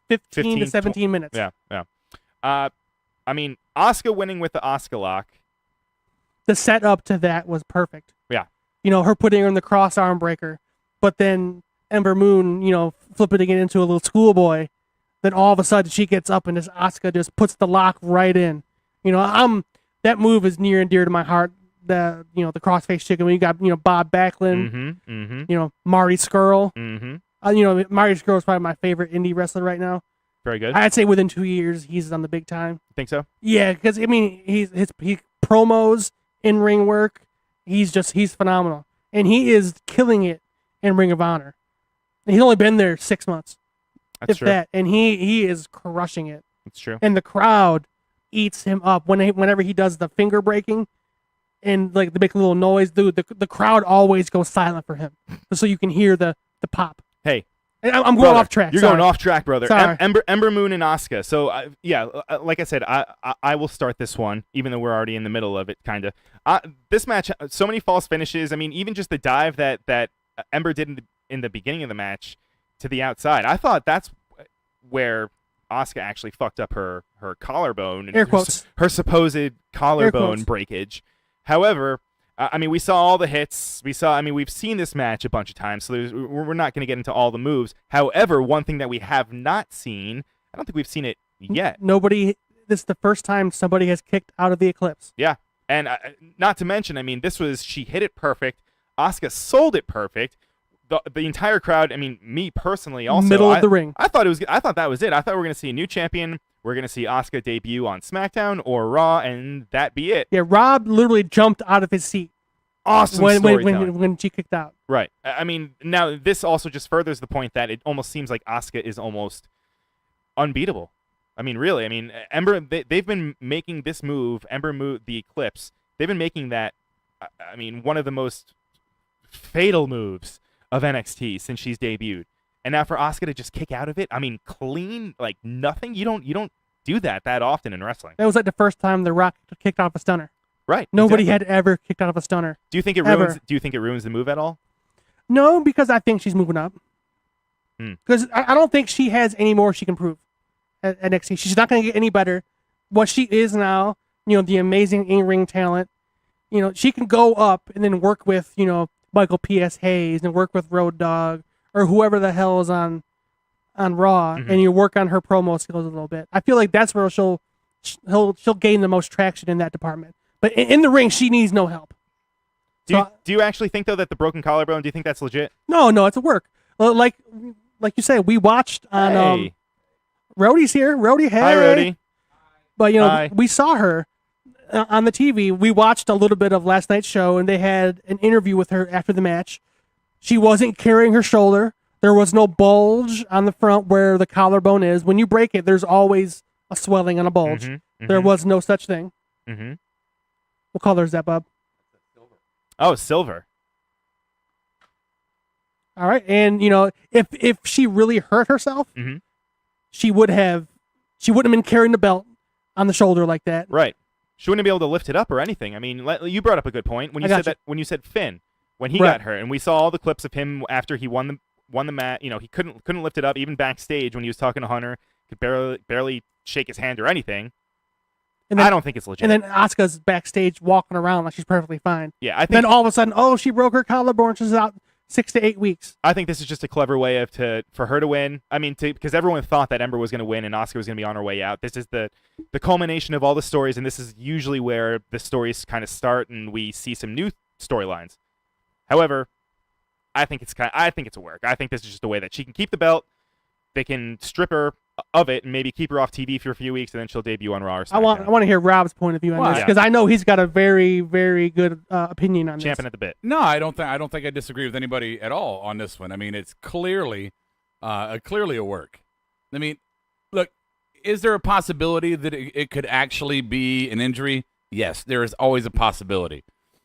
15 to 17 minutes. Yeah. I mean, Asuka winning with the Asuka lock. The setup to that was perfect. Yeah. Her putting her in the cross arm breaker, but then Ember Moon, flipping it into a little schoolboy. Then all of a sudden she gets up and this Asuka just puts the lock right in. That move is near and dear to my heart. The crossface chicken when you got Bob Backlund, Marty Scurll. Marty Scurll is probably my favorite indie wrestler right now. Very good. I'd say within 2 years he's on the big time. Think so? Yeah, because I mean he promos, in ring work, he's phenomenal, and he is killing it in Ring of Honor. And he's only been there 6 months, That's true. and he is crushing it. That's true. And the crowd eats him up whenever he does the finger breaking, and like they make a little noise. Dude, the crowd always goes silent for him, so you can hear the pop. Hey. I'm going Brother, off track. You're Sorry. going off track, brother. Sorry. Ember Moon and Asuka. So, like I said, I will start this one, even though we're already in the middle of it, kind of. This match, so many false finishes. I mean, even just the dive that Ember did in the beginning of the match to the outside. I thought that's where Asuka actually fucked up her collarbone. Air quotes. Her supposed collarbone breakage. However, I mean, we saw all the hits. We've seen this match a bunch of times, so we're not going to get into all the moves. However, one thing that we have not seen, I don't think we've seen it yet. This is the first time somebody has kicked out of the Eclipse. Yeah, and not to mention, I mean, she hit it perfect. Asuka sold it perfect. The entire crowd, I mean, me personally also. Middle of the ring. I thought that was it. I thought we were going to see a new champion. We're going to see Asuka debut on SmackDown or Raw, and that be it. Yeah, Rob literally jumped out of his seat. Awesome storytelling. when she kicked out. Right. I mean, now this also just furthers the point that it almost seems like Asuka is almost unbeatable. I mean, really. I mean, Ember, they've been making this move, Ember Moon, the Eclipse. They've been making that, I mean, one of the most fatal moves of NXT since she's debuted. And now for Asuka to just kick out of it, I mean, clean, like nothing. You don't do that often in wrestling. That was like the first time The Rock kicked off a stunner. Right. Nobody exactly. had ever kicked out of a stunner. Do you think it ruins the move at all? No, because I think she's moving up. Because I don't think she has any more she can prove at NXT. She's not going to get any better. What she is now, the amazing in-ring talent, she can go up and then work with, Michael P.S. Hayes and work with Road Dogg or whoever the hell is on Raw, and you work on her promo skills a little bit. I feel like that's where she'll gain the most traction in that department. But in the ring, she needs no help. Do you actually think, though, that the broken collarbone, do you think that's legit? No, it's a work. Like you say, we watched on Hey. Roadie's here. Roadie, hey. Hi, Roadie. But, Hi. we saw her on the TV. We watched a little bit of last night's show, and they had an interview with her after the match. She wasn't carrying her shoulder. There was no bulge on the front where the collarbone is. When you break it, there's always a swelling on a bulge. There was no such thing. Mm-hmm. What color is that, Bob? Oh, silver. All right, and if she really hurt herself, she wouldn't have been carrying the belt on the shoulder like that. Right. She wouldn't be able to lift it up or anything. I mean, you brought up a good point when you said that. When you said Finn, when he got hurt, and we saw all the clips of him after he won the match. He couldn't lift it up even backstage when he was talking to Hunter. Could barely shake his hand or anything. And then, I don't think it's legit. And then Asuka's backstage walking around like she's perfectly fine. Yeah, I think. Then all of a sudden, she broke her collarbone. She's out 6 to 8 weeks. I think this is just a clever way for her to win. I mean, because everyone thought that Ember was going to win and Asuka was going to be on her way out. This is the culmination of all the stories, and this is usually where the stories kind of start, and we see some new storylines. However, I think it's a work. I think this is just a way that she can keep the belt. They can strip her of it and maybe keep her off TV for a few weeks, and then she'll debut on Raw or SmackDown. I want to hear Rob's point of view on this because I know he's got a very, very good opinion on Champing this. at the bit. No, I don't think I disagree with anybody at all on this one. I mean, it's clearly a work. I mean, look, is there a possibility that it could actually be an injury? Yes, there is always a possibility.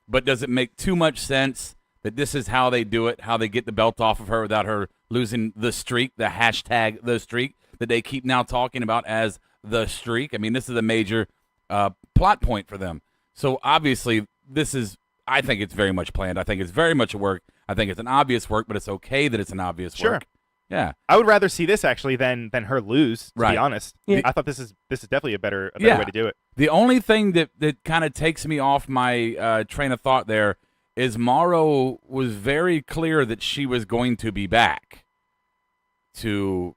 But does it make too much sense that this is how they do it, how they get the belt off of her without her losing the streak, the hashtag the streak that they keep now talking about as the streak? I mean, this is a major plot point for them. So obviously, I think it's very much planned. I think it's very much a work. I think it's an obvious work, but it's okay that it's an obvious work. Yeah. I would rather see this actually than her lose, to be honest. Yeah. I thought this is definitely a better way to do it. The only thing that kind of takes me off my train of thought there is Morrow was very clear that she was going to be back to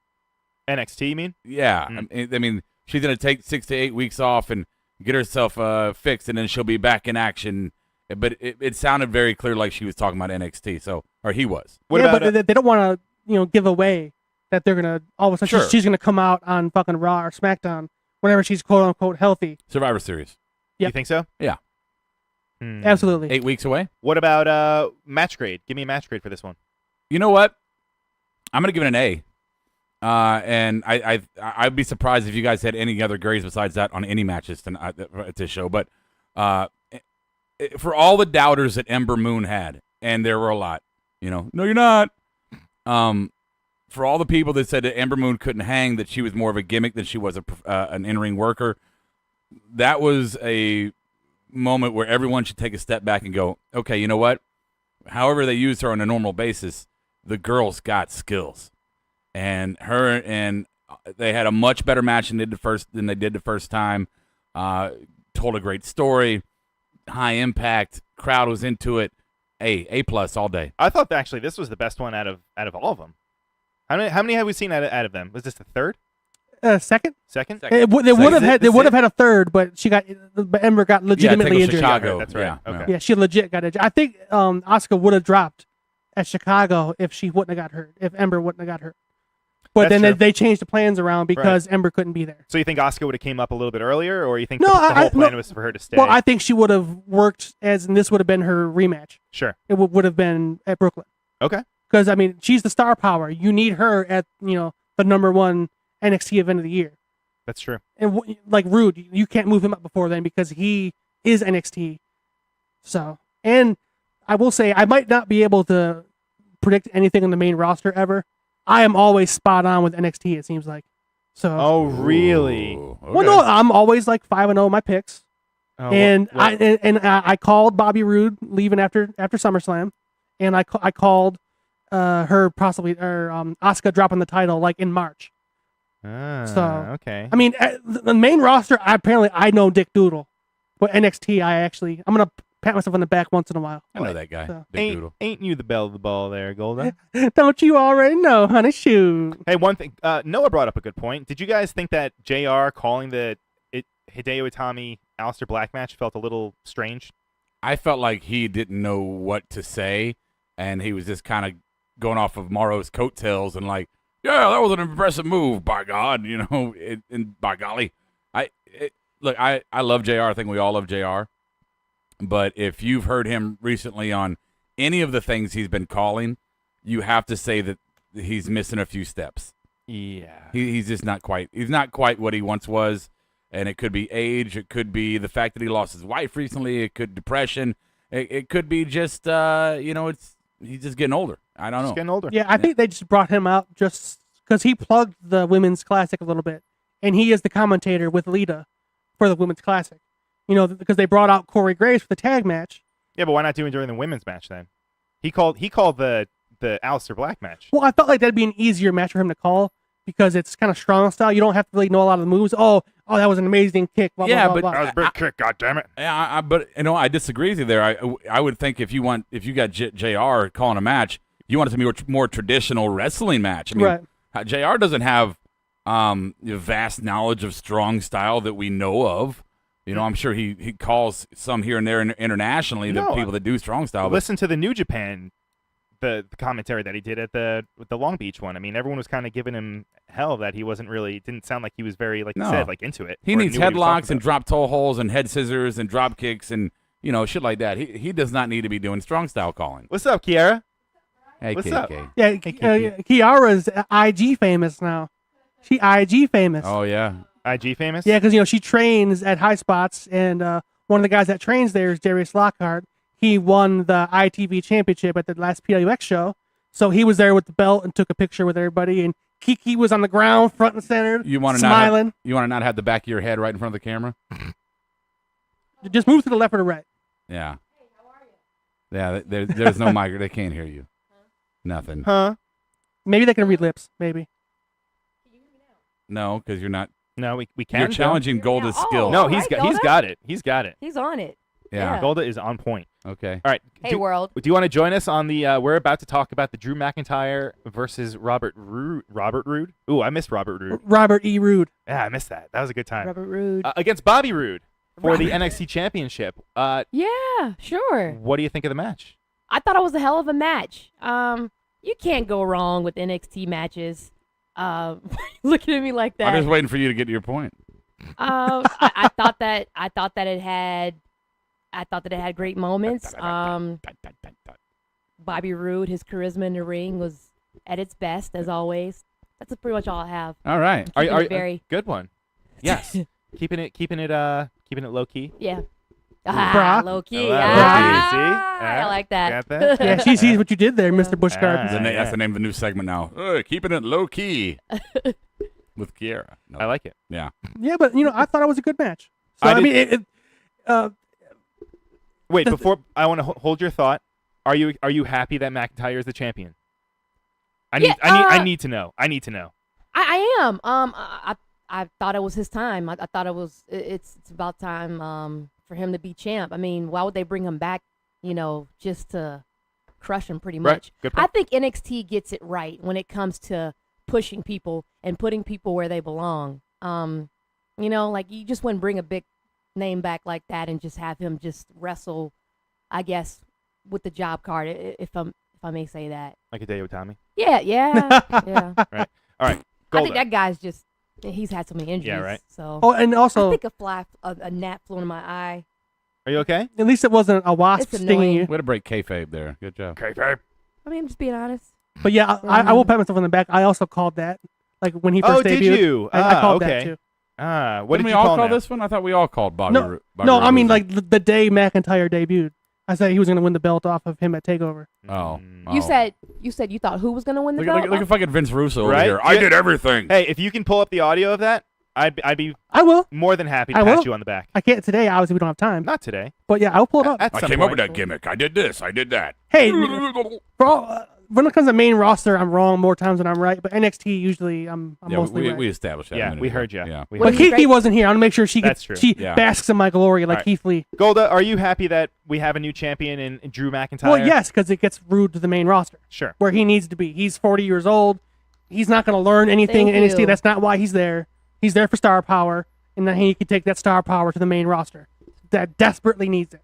NXT, you mean? Yeah. I mean, she's going to take 6 to 8 weeks off and get herself fixed, and then she'll be back in action. But it sounded very clear like she was talking about NXT, or he was. But they don't want to give away that they're gonna all of a sudden Sure. she's gonna come out on fucking Raw or SmackDown whenever she's quote unquote healthy. Survivor Series. Yep. You think so? Yeah. Absolutely. 8 weeks away. What about match grade? Give me a match grade for this one. You know what? I'm gonna give it an A. And I'd be surprised if you guys had any other grades besides that on any matches tonight at this show. But for all the doubters that Ember Moon had, and there were a lot, no, you're not. For all the people that said that Ember Moon couldn't hang, that she was more of a gimmick than she was an in-ring worker, that was a moment where everyone should take a step back and go, okay, you know what? However they used her on a normal basis, the girl's got skills. And they had a much better match than they did the first time. Told a great story, high impact, crowd was into it. A plus all day. I thought actually this was the best one out of all of them. How many have we seen out of them? Was this the third? Second. Second? They would have had a third, but Ember got legitimately injured. Chicago. That's right. Yeah, Okay. Yeah, she legit got injured. I think Asuka would have dropped at Chicago if she wouldn't have got hurt. If Ember wouldn't have got hurt. But That's then true. they changed the plans around because Ember couldn't be there. So you think Asuka would have came up a little bit earlier, or you think No, the whole plan no. was for her to stay? Well, I think she would have worked and this would have been her rematch. Sure. It would have been at Brooklyn. Okay. Because, I mean, she's the star power. You need her at, the #1 NXT event of the year. That's true. And like Roode, you can't move him up before then because he is NXT. So, and I will say, I might not be able to predict anything on the main roster ever. I am always spot on with NXT, it seems like. So. Oh, really? Ooh, okay. Well, no, I'm always like 5-0 my picks. Oh, And what- I called Bobby Roode leaving after SummerSlam, and I called her possibly Asuka dropping the title like in March. So okay. I mean, the main roster I know Dick Doodle, but NXT I'm gonna pat myself on the back once in a while. I know that guy. So. Big Doodle. Ain't you the belle of the ball there, Golda? Don't you already know, honey? Shoot. Hey, one thing. Noah brought up a good point. Did you guys think that JR calling the Hideo Itami Aleister Black match felt a little strange? I felt like he didn't know what to say, and he was just kind of going off of Morrow's coattails and like, yeah, that was an impressive move, by God, and by golly. I love JR. I think we all love JR. But if you've heard him recently on any of the things he's been calling, you have to say that he's missing a few steps. Yeah. He's just not quite. He's not quite what he once was, and it could be age. It could be the fact that he lost his wife recently. It could depression. It could be just he's just getting older. I don't know. Just getting older. Yeah, I think they just brought him out just because he plugged the Women's Classic a little bit, and he is the commentator with Lita for the Women's Classic. Because they brought out Corey Graves for the tag match. Yeah, but why not do it during the women's match then? He called the Aleister Black match. Well, I felt like that'd be an easier match for him to call because it's kind of strong style. You don't have to really know a lot of the moves. Oh, that was an amazing kick. Blah, Yeah, blah, but blah, blah. That was a big kick, goddammit. Yeah, but I disagree with you there. I would think if you got JR calling a match, you want it to be a more traditional wrestling match. I mean, Right. JR doesn't have vast knowledge of strong style that we know of. I'm sure he calls some here and there internationally, the people that do strong style. Listen to the New Japan, the commentary that he did at the Long Beach one. I mean, everyone was kind of giving him hell that he wasn't really. It didn't sound like he was very, like you said, like into it. He or needs knew what he was headlocks talking and about. drop toe holds and head scissors and drop kicks and shit like that. He does not need to be doing strong style calling. What's up, Kiara? Hey, What's KK. up? Yeah, Kiara's IG famous now. She IG famous. Oh yeah. IG famous? Yeah, because she trains at High Spots, and one of the guys that trains there is Darius Lockhart. He won the ITV championship at the last PWX show, so he was there with the belt and took a picture with everybody. And Kiki was on the ground, front and center, smiling. You want to not have the back of your head right in front of the camera? Just move to the left or the right. Yeah. Yeah, there's no mic. They can't hear you. Nothing. Huh? Maybe they can read lips. Maybe. No, because you're not. No, we can. You're challenging Golda's skill. No, All he's right, got Golda. He's got it. He's on it. Yeah. Golda is on point. Okay. All right. Hey, world. Do you want to join us on the? We're about to talk about the Drew McIntyre versus Robert Roode. Robert Roode. Ooh, I missed Robert Roode. Robert E. Roode. Yeah, I missed that. That was a good time. Robert Roode. Against Bobby Roode for the NXT Championship. Yeah, sure. What do you think of the match? I thought it was a hell of a match. You can't go wrong with NXT matches. Looking at me like that. I'm just waiting for you to get to your point. I thought that it had great moments. Bobby Roode, his charisma in the ring was at its best as always. That's pretty much all I have. All right. Keeping it very good one. Yes. keeping it low key. yeah. Brah. Low key. Low key, I like that. Got that? Yeah, she sees what you did there, Mr. Busch Gardens. That's the name of the new segment now. Keeping it low key with Kiera. No. I like it. Yeah. Yeah, but I thought it was a good match. So I I mean, Wait, before I want to hold your thought. Are you happy that McIntyre is the champion? I need to know. I need to know. I am. I thought it was his time. I thought it's about time for him to be champ. I mean, why would they bring him back? Just to crush him, pretty much. Right. Good point. I think NXT gets it right when it comes to pushing people and putting people where they belong. Like you just wouldn't bring a big name back like that and just have him just wrestle, I guess, with the job card, if I may say that. Like Hideo Itami. Yeah. Right. All right. I think that guy's he's had so many injuries. Yeah, right. So. oh, and also, I think a gnat flew in my eye. Are you okay? at least it wasn't a wasp It's stinging annoying. you. Way to break kayfabe there. Good job. Kayfabe. I mean, I'm just being honest. But yeah, I will pat myself on the back. I also called that, like when he first debuted. Did you? I called okay. that too. What Didn't did we you all call call now? this one? I thought we all called Bobby. No, Roode I mean losing. like the day McIntyre debuted. I said he was going to win the belt off of him at Takeover. Oh. You said you thought who was going to win the belt? Look at fucking Vince Russo over Right? here. I did everything. Hey, if you can pull up the audio of that, I'd be I will. more than happy to I pat will. you on the back. I can't today. Obviously, we don't have time. Not today. But yeah, I'll pull it up. At I some came point. up with that gimmick. I did this. I did that. Hey, for all, when it comes to main roster, I'm wrong more times than I'm right. But NXT usually I'm Yeah, mostly right. we established that. a Yeah, minute we ago. heard you. Yeah. We What But is he Kiki great? wasn't here. I want to make sure she That's true. she Yeah. basks in my glory like All right. Keith Lee. Golda, are you happy that we have a new champion in Drew McIntyre? Well, yes, because it gets Rude to the main roster Sure. where he needs to be. He's 40 years old. He's not going to learn anything Thank in NXT. you. That's not why he's there. He's there for star power, and then he can take that star power to the main roster that desperately needs it.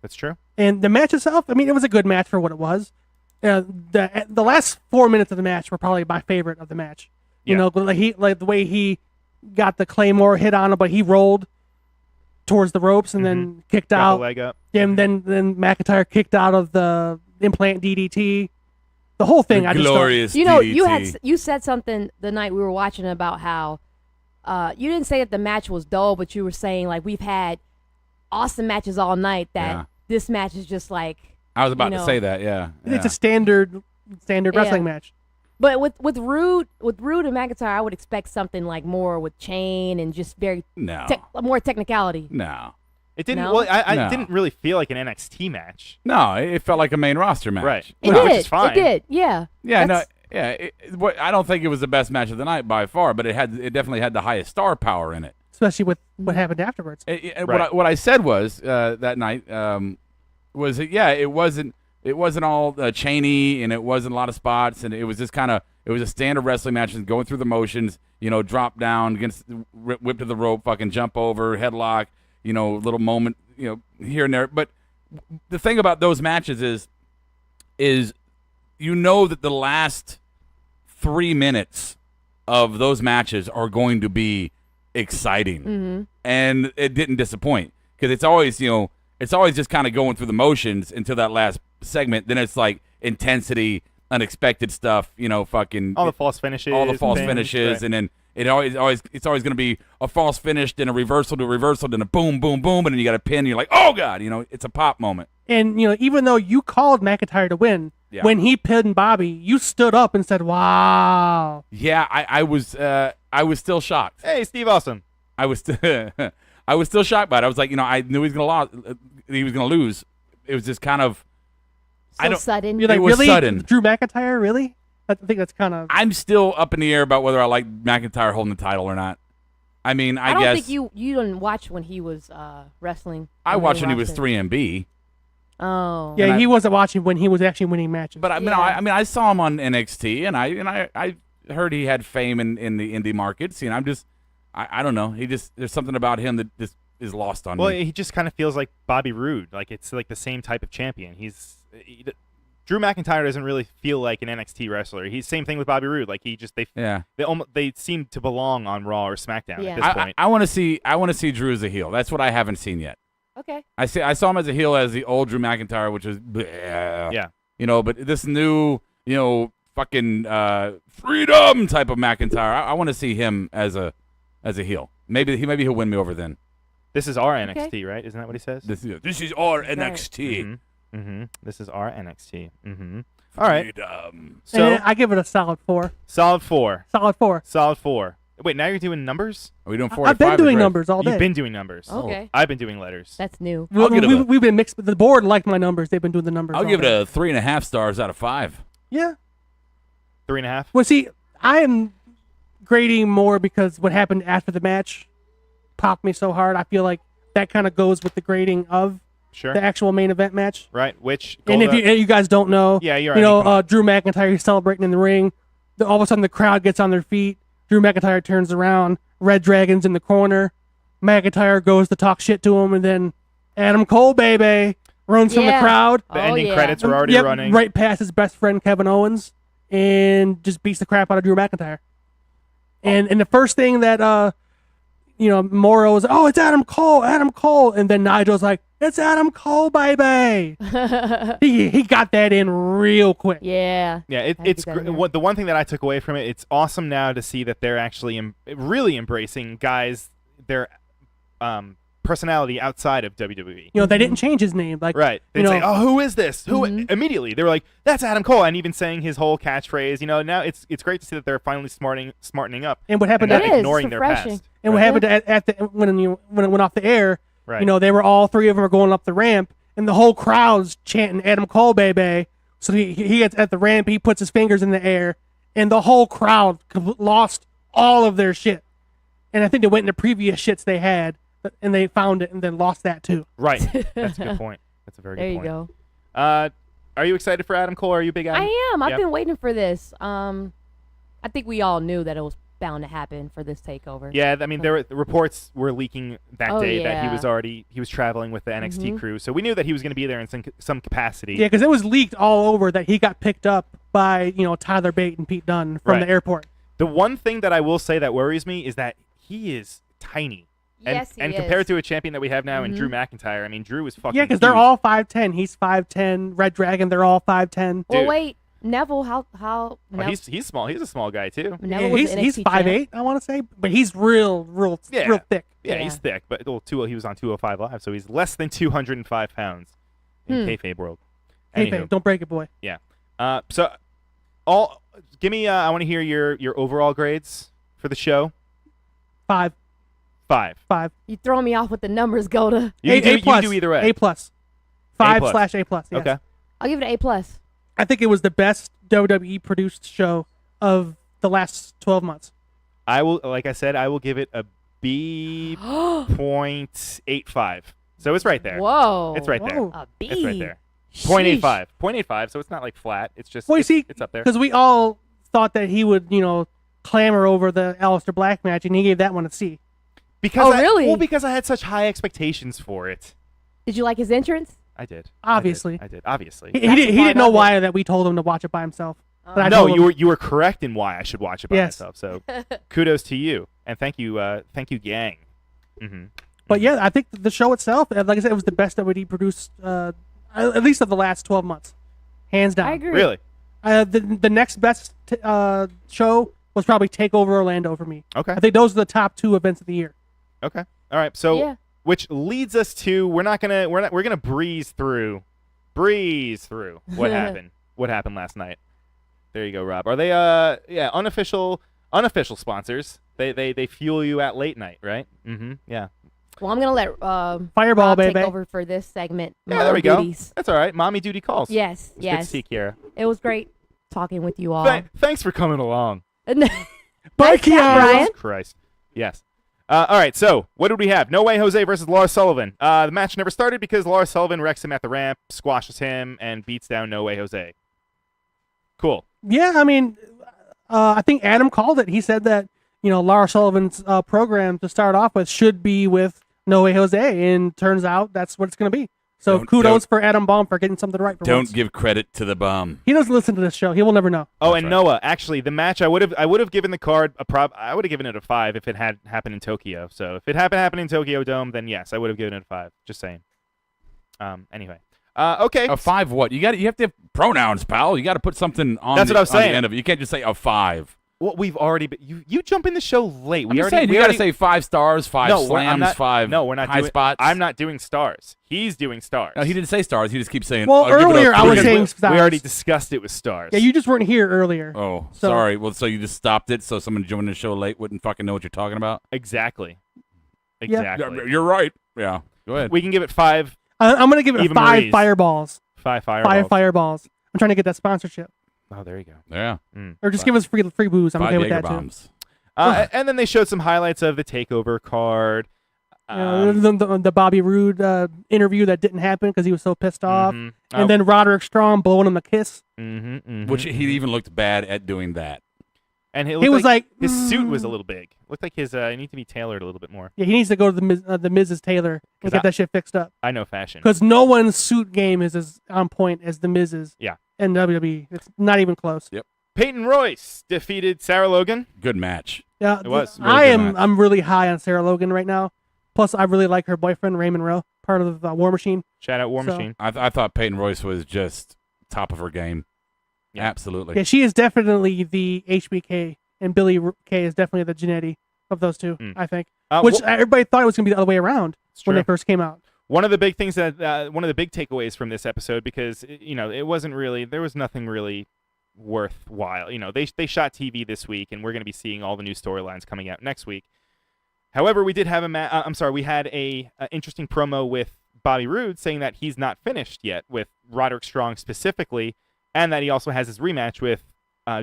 That's true. And the match itself, I mean, it was a good match for what it was. The last 4 minutes of the match were probably my favorite of the match. You Yeah. know, like the way he got the Claymore hit on him, but he rolled towards the ropes and then kicked Got out. the leg up. And then McIntyre kicked out of the implant DDT. The whole thing, The I just glorious You know, DDT. you said something the night we were watching about how you didn't say that the match was dull, but you were saying like we've had awesome matches all night. That Yeah. this match is just like. I was about you to know. say that. Yeah. it's a standard wrestling Yeah. match. But with Roode and McIntyre, I would expect something like more with Chain and just very No. more technicality. No. It didn't. No? Well, I No. didn't really feel like an NXT match. No, it felt like a main roster match. Right. It Which did. is fine. It did. Yeah. Yeah, no, That's- I don't think it was the best match of the night by far, but it definitely had the highest star power in it. Especially with what happened afterwards. Right. What I said was that night was that, it wasn't all chainy and it wasn't a lot of spots and it was just kind of it was a standard wrestling match and going through the motions, drop down against whip to the rope, fucking jump over, headlock, little moment, here and there. But the thing about those matches is that the last 3 minutes of those matches are going to be exciting, and it didn't disappoint because it's always just kind of going through the motions until that last segment. Then it's like intensity, unexpected stuff, fucking All the false finishes. finishes, right. and then it's always going to be a false finish, then a reversal to a reversal, then a boom, boom, boom, and then you got a pin. And you're like, oh god, it's a pop moment. And even though you called McIntyre to win, Yeah. when he pinned Bobby, you stood up and said, "Wow!" Yeah, I was still shocked. Hey, Steve Austin. I was still shocked by it. I was like, I knew he was gonna lose. It was just kind of So sudden. You're like, It was really, sudden. Drew McIntyre, really? I think that's kind of. I'm still up in the air about whether I like McIntyre holding the title or not. I mean, I don't guess think you didn't watch when he was wrestling. I watched when he was roster. 3MB, Oh. Yeah, and he wasn't watching when he was actually winning matches. but I saw him on NXT, and I heard he had fame in the indie markets. I'm just I don't know. There's something about him that just is lost on Well, me. he just kind of feels like Bobby Roode. Like it's like the same type of champion. Drew McIntyre doesn't really feel like an NXT wrestler. He's same thing with Bobby Roode. Like they seem to belong on Raw or SmackDown at this point. I want to see Drew as a heel. That's what I haven't seen yet. Okay. I saw him as a heel as the old Drew McIntyre, which is but this new fucking freedom type of McIntyre. I want to see him as a heel. Maybe he'll win me over then. This is our NXT, right? Isn't that what he says? This is our NXT. This is our NXT. All right. So and I give it a solid 4. Solid 4. Solid 4. Solid 4. Wait, now you're doing numbers? Are we doing 4? I've been doing numbers all day. You've been doing numbers. Okay. I've been doing letters. That's new. We've been mixed. The board liked my numbers. They've been doing the numbers. I'll give it a 3.5 stars out of 5. Yeah. 3.5. Well, see, I am grading more because what happened after the match popped me so hard. I feel like that kind of goes with the grading of the actual main event match. Right. Which and if you guys don't know, you're right. Drew McIntyre, he's celebrating in the ring. All of a sudden, the crowd gets on their feet. Drew McIntyre turns around. Red Dragon's in the corner. McIntyre goes to talk shit to him, and then Adam Cole, BayBay, runs from the crowd. The ending credits were already running. Right past his best friend Kevin Owens, and just beats the crap out of Drew McIntyre. And the first thing that Morrow was, it's Adam Cole, and then Nigel's like, it's Adam Cole, baby. he got that in real quick. Yeah. Yeah, it's the one thing that I took away from it. It's awesome now to see that they're actually really embracing guys their personality outside of WWE. They didn't change his name. Like, right. They'd say, who is this? Who? Immediately they were like, that's Adam Cole, and even saying his whole catchphrase. Now it's great to see that they're finally smartening up. And what happened? And not ignoring their past. And what happened when it went off the air? Right. They were all three of them were going up the ramp, and the whole crowd's chanting Adam Cole, BayBay. So he gets at the ramp, he puts his fingers in the air, and the whole crowd lost all of their shit. And I think they went into previous shits they had, and they found it and then lost that too. Right. That's a good point. That's a very good point. There you go. Are you excited for Adam Cole? Are you a big Adam? I am. I've been waiting for this. I think we all knew that it was bound to happen for this takeover. Yeah, I mean, the reports were leaking that day that he was traveling with the NXT crew, so we knew that he was going to be there in some capacity. Yeah, because it was leaked all over that he got picked up by Tyler Bate and Pete Dunne from the airport. The one thing that I will say that worries me is that he is tiny. Yes, and compared to a champion that we have now in Drew McIntyre, I mean, Drew is fucking because they're all 5'10". He's 5'10". Red Dragon, they're all 5'10". Well, wait. Neville, how he's small. He's a small guy too. He's 5'8", I want to say, but he's real thick. Yeah, he's thick, but he was on 205 Live, so he's less than 205 pounds in kayfabe world. Kayfabe, don't break it, boy. Yeah. Give me. I want to hear your overall grades for the show. 5. 5. You throw me off with the numbers, Goda. You can do either way. A+. 5/A+. Yes. Okay. I'll give it an A+. I think it was the best WWE produced show of the last 12 months. I will give it a B.85. So it's right there. Whoa. It's right there. A B. It's right there. 0.85. 0.85, so it's not like flat. It's just it's up there. Because we all thought that he would, clamor over the Aleister Black match, and he gave that one a C. Really? Well, because I had such high expectations for it. Did you like his entrance? I did. Obviously. I did. Obviously. He didn't know why that we told him to watch it by himself. No, you were correct in why I should watch it by myself. So kudos to you, and thank you, gang. But yeah, I think the show itself, like I said, it was the best WWE produced, at least of the last 12 months, hands down. I agree. Really? The next best show was probably Takeover Orlando for me. Okay. I think those are the top 2 events of the year. Okay. All right. So, which leads us to we're gonna breeze through what happened. What happened last night? There you go, Rob. Are they unofficial sponsors? They fuel you at late night, right? Yeah. Well, I'm gonna let Fireball Rob BayBay take over for this segment. Yeah, there we go. That's all right. Mommy duty calls. Yes. It's good to see Kiara. It was great talking with you all. Thanks for coming along. Bye, Kiara. Brian. Jesus Christ. Yes. All right, so what did we have? No Way Jose versus Lars Sullivan. The match never started because Lars Sullivan wrecks him at the ramp, squashes him, and beats down No Way Jose. Cool. Yeah, I mean, I think Adam called it. He said that, Lars Sullivan's program to start off with should be with No Way Jose, and turns out that's what it's going to be. So Don't- kudos for Adam Baum for getting something right for Don't once. give credit to the bum. He doesn't listen to this show. He will never know. Oh, That's and right. Noah, actually, the match I would have given the card I would have given it a 5 if it had happened in Tokyo. So if it happened in Tokyo Dome, then yes, I would have given it a 5. Just saying. Anyway. Okay. A 5 what? You have to have pronouns, pal. You got to put something on, That's what I was on the saying. end of it. You can't just say a 5. Well, we've already been, you jump in the show late. I'm just saying, you got to say 5 stars, 5 no, I'm slams, not, 5 no, we're not high doing, spots. I'm not doing stars. He's doing stars. No, he didn't say stars. He just keeps saying. Well, I'll give it a earlier I was 3. saying we stars. already discussed it with stars. Yeah, you just weren't here earlier. Oh, So- sorry. Well, so you just stopped it, so someone joining the show late wouldn't fucking know what you're talking about. Exactly. Yeah. Exactly. You're right. Yeah. Go ahead. We can give it 5 I'm going to give it Eva 5 Marie's. fireballs. 5 fireballs. 5 fireballs. I'm trying to get that sponsorship. Oh, there you go. Yeah. Or just give us free booze. I'm 5 okay with Jaeger that too. bombs. And then they showed some highlights of the Takeover card. The Bobby Roode interview that didn't happen because he was so pissed off. Mhm. And then Roderick Strong blowing him a kiss. Which he even looked bad at doing that. And He was like, his suit was a little big. Looked like his it need to be tailored a little bit more. Yeah, he needs to go to the Mrs. Taylor and get that shit fixed up. I know fashion. Because no one's suit game is as on point as the Miz's. Yeah. And WWE. It's not even close. Yep. Peyton Royce defeated Sarah Logan. Good match. Yeah, It was. Really good match. I'm really high on Sarah Logan right now. Plus, I really like her boyfriend Raymond Rowe, part of the War Machine. Shout out War So- Machine. I thought Peyton Royce was just top of her game. Yeah. Absolutely. Yeah, she is definitely the HBK, and Billy Kay is definitely the Janetti of those two. I think. Which well, everybody thought it was gonna be the other way around It's when true. they first came out. One of the big things that one of the big takeaways from this episode, because it wasn't really, there was nothing really worthwhile. They shot TV this week, and we're going to be seeing all the new storylines coming out next week. However, we did have we had a interesting promo with Bobby Roode saying that he's not finished yet with Roderick Strong specifically, and that he also has his rematch with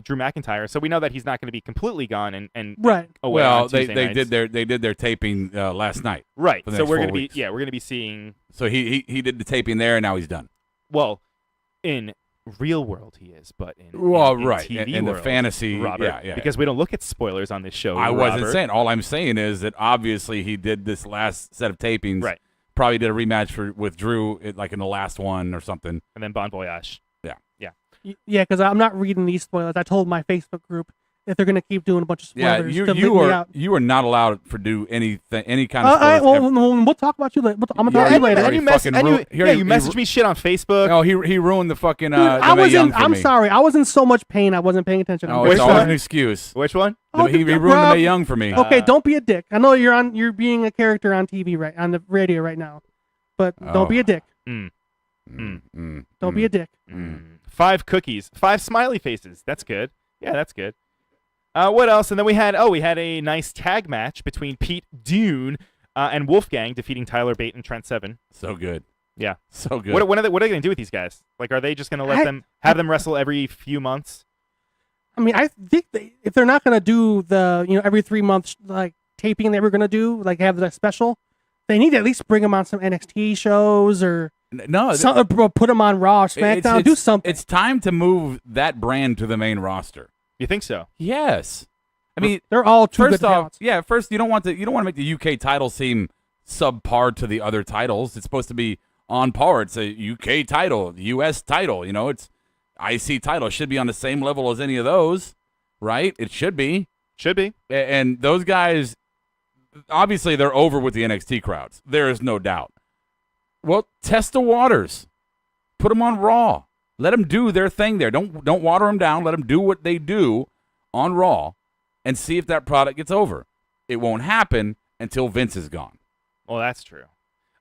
Drew McIntyre. So we know that he's not going to be completely gone and Right. away. Well, on they Tuesday nights. did their taping last night. Right. for the So next we're 4 going to weeks. be we're going to be seeing, So he did the taping there, and now he's done. well, in real world he is, but in Right. TV In the world, fantasy, Robert, yeah. because we don't look at spoilers on this show. I wasn't Robert. saying. All I'm saying is that obviously he did this last set of tapings. Right. Probably did a rematch with Drew, like in the last one or something. And then Bon Voyage. Yeah, because I'm not reading these spoilers. I told my Facebook group if they're gonna keep doing a bunch of spoilers. Yeah, to leave you me are out. you are not allowed to do any kind of All spoilers. right, well, we'll talk about you later. I'm gonna Yeah, talk to you and- later. and you fucking ruined- you messaged me shit on Facebook. No, he ruined the fucking Dude, the I Mae was Young in. for I'm me. sorry. I was in so much pain. I wasn't paying attention. Oh, Which it's always one? an excuse. Which one? Oh, He ruined the Rob- Mae Young for me. Okay, don't be a dick. I know you're being a character on TV on the radio right now, but don't be a dick. Don't be a dick. 5 cookies, 5 smiley faces. That's good. Yeah, that's good. What else? And then we had a nice tag match between Pete Dune and Wolfgang defeating Tyler Bate and Trent Seven. So good. Yeah. So good. What are they going to do with these guys? Like, are they just going to let them wrestle every few months? I mean, I think if they're not gonna do the every 3 months like taping they were gonna do, like have the special, they need to at least bring them on some NXT shows or No, put them on Raw, or SmackDown, it's- do something. It's time to move that brand to the main roster. You think so? Yes. I mean, they're all too first good off, talents. yeah. First, you don't want to make the UK title seem subpar to the other titles. It's supposed to be on par. It's a UK title, the US title. It's IC title. It should be on the same level as any of those, right? It should be. Should be. And those guys, obviously, they're over with the NXT crowds. There is no doubt. Well, test the waters. Put them on Raw. Let them do their thing there. Don't water them down. Let them do what they do on Raw and see if that product gets over. It won't happen until Vince is gone. Well, that's true.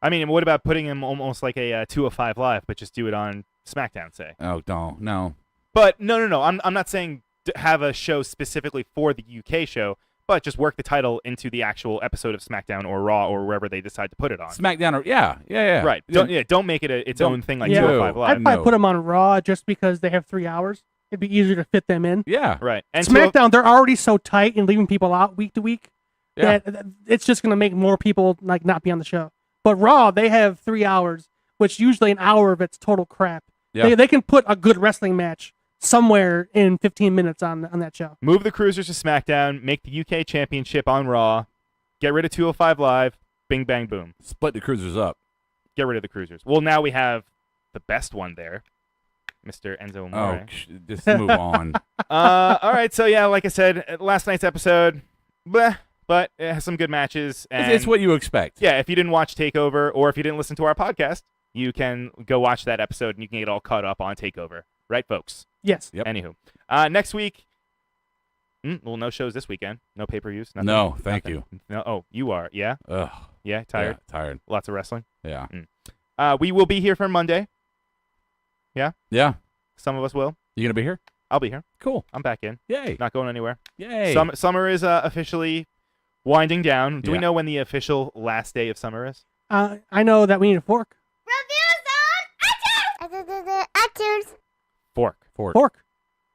I mean, what about putting him almost like a 205 Live, but just do it on SmackDown, say? Oh, no. But no. I'm not saying have a show specifically for the UK show, but just work the title into the actual episode of SmackDown or Raw or wherever they decide to put it on. SmackDown, or yeah. Right. Don't make it its Don't- own thing like Yeah. 205 Live. I'd probably No. put them on Raw just because they have 3 hours. It'd be easier to fit them in. Yeah. Right. And SmackDown, they're already so tight and leaving people out week to week Yeah. that it's just gonna make more people like not be on the show. But Raw, they have 3 hours, which usually an hour of it's total crap. Yeah. They can put a good wrestling match somewhere in 15 minutes on that show. move the cruisers to SmackDown, make the UK Championship on Raw, get rid of 205 Live, bing, bang, boom. Split the cruisers up. Get rid of the cruisers. Well, now we have the best one there, Mr. Enzo Amore. Just move on. All right, so yeah, like I said, last night's episode, bleh, but it has some good matches. And It's what you expect. yeah, if you didn't watch Takeover or if you didn't listen to our podcast, you can go watch that episode and you can get all caught up on Takeover. Right, folks? Yes. Yep. Anywho, next week, well, no shows this weekend. No pay-per-views. Nothing. No, thank Nothing. you. No, oh, you are. Yeah? Ugh. Yeah, tired? Yeah, tired. Lots of wrestling? Yeah. We will be here for Monday. Yeah. Some of us will. You gonna be here? I'll be here. Cool. I'm back in. Yay. Not going anywhere. Yay. Summer is officially winding down. Do we Yeah. know when the official last day of summer is? I know that we need a fork. Fork.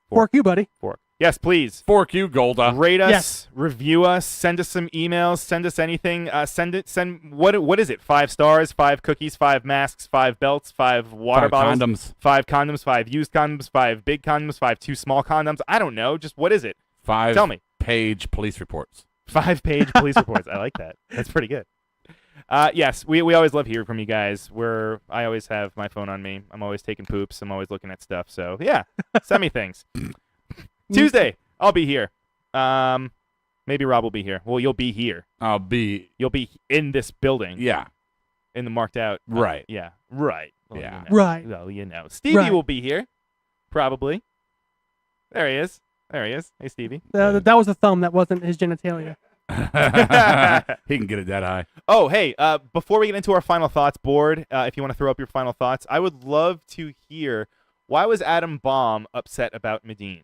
Fork you, buddy. Fork. Yes, please. Fork you, Golda. Rate us, Yes. review us, send us some emails, send us anything. Send what is it? 5 stars, 5 cookies, 5 masks, 5 belts, 5 water 5 bottles, condoms. 5 condoms, 5 used condoms, 5 big condoms, 5 2 small condoms. I don't know. Just what is it? 5 Tell me. page police reports. 5-page police reports. I like that. That's pretty good. Yes, we always love hearing from you guys. I always have my phone on me. I'm always taking poops. I'm always looking at stuff. So yeah, send me things. Tuesday, I'll be here. Maybe Rob will be here. Well, you'll be here. I'll be. You'll be in this building. Yeah. In the marked out. Right. Yeah. Right. Well, Yeah. You know. Right. Well, you know. Stevie Right. will be here. Probably. There he is. Hey, Stevie. That was a thumb. That wasn't his genitalia. He can get it that high. Oh, hey, before we get into our final thoughts board, if you want to throw up your final thoughts, I would love to hear, why was Adam Bomb upset about Medine?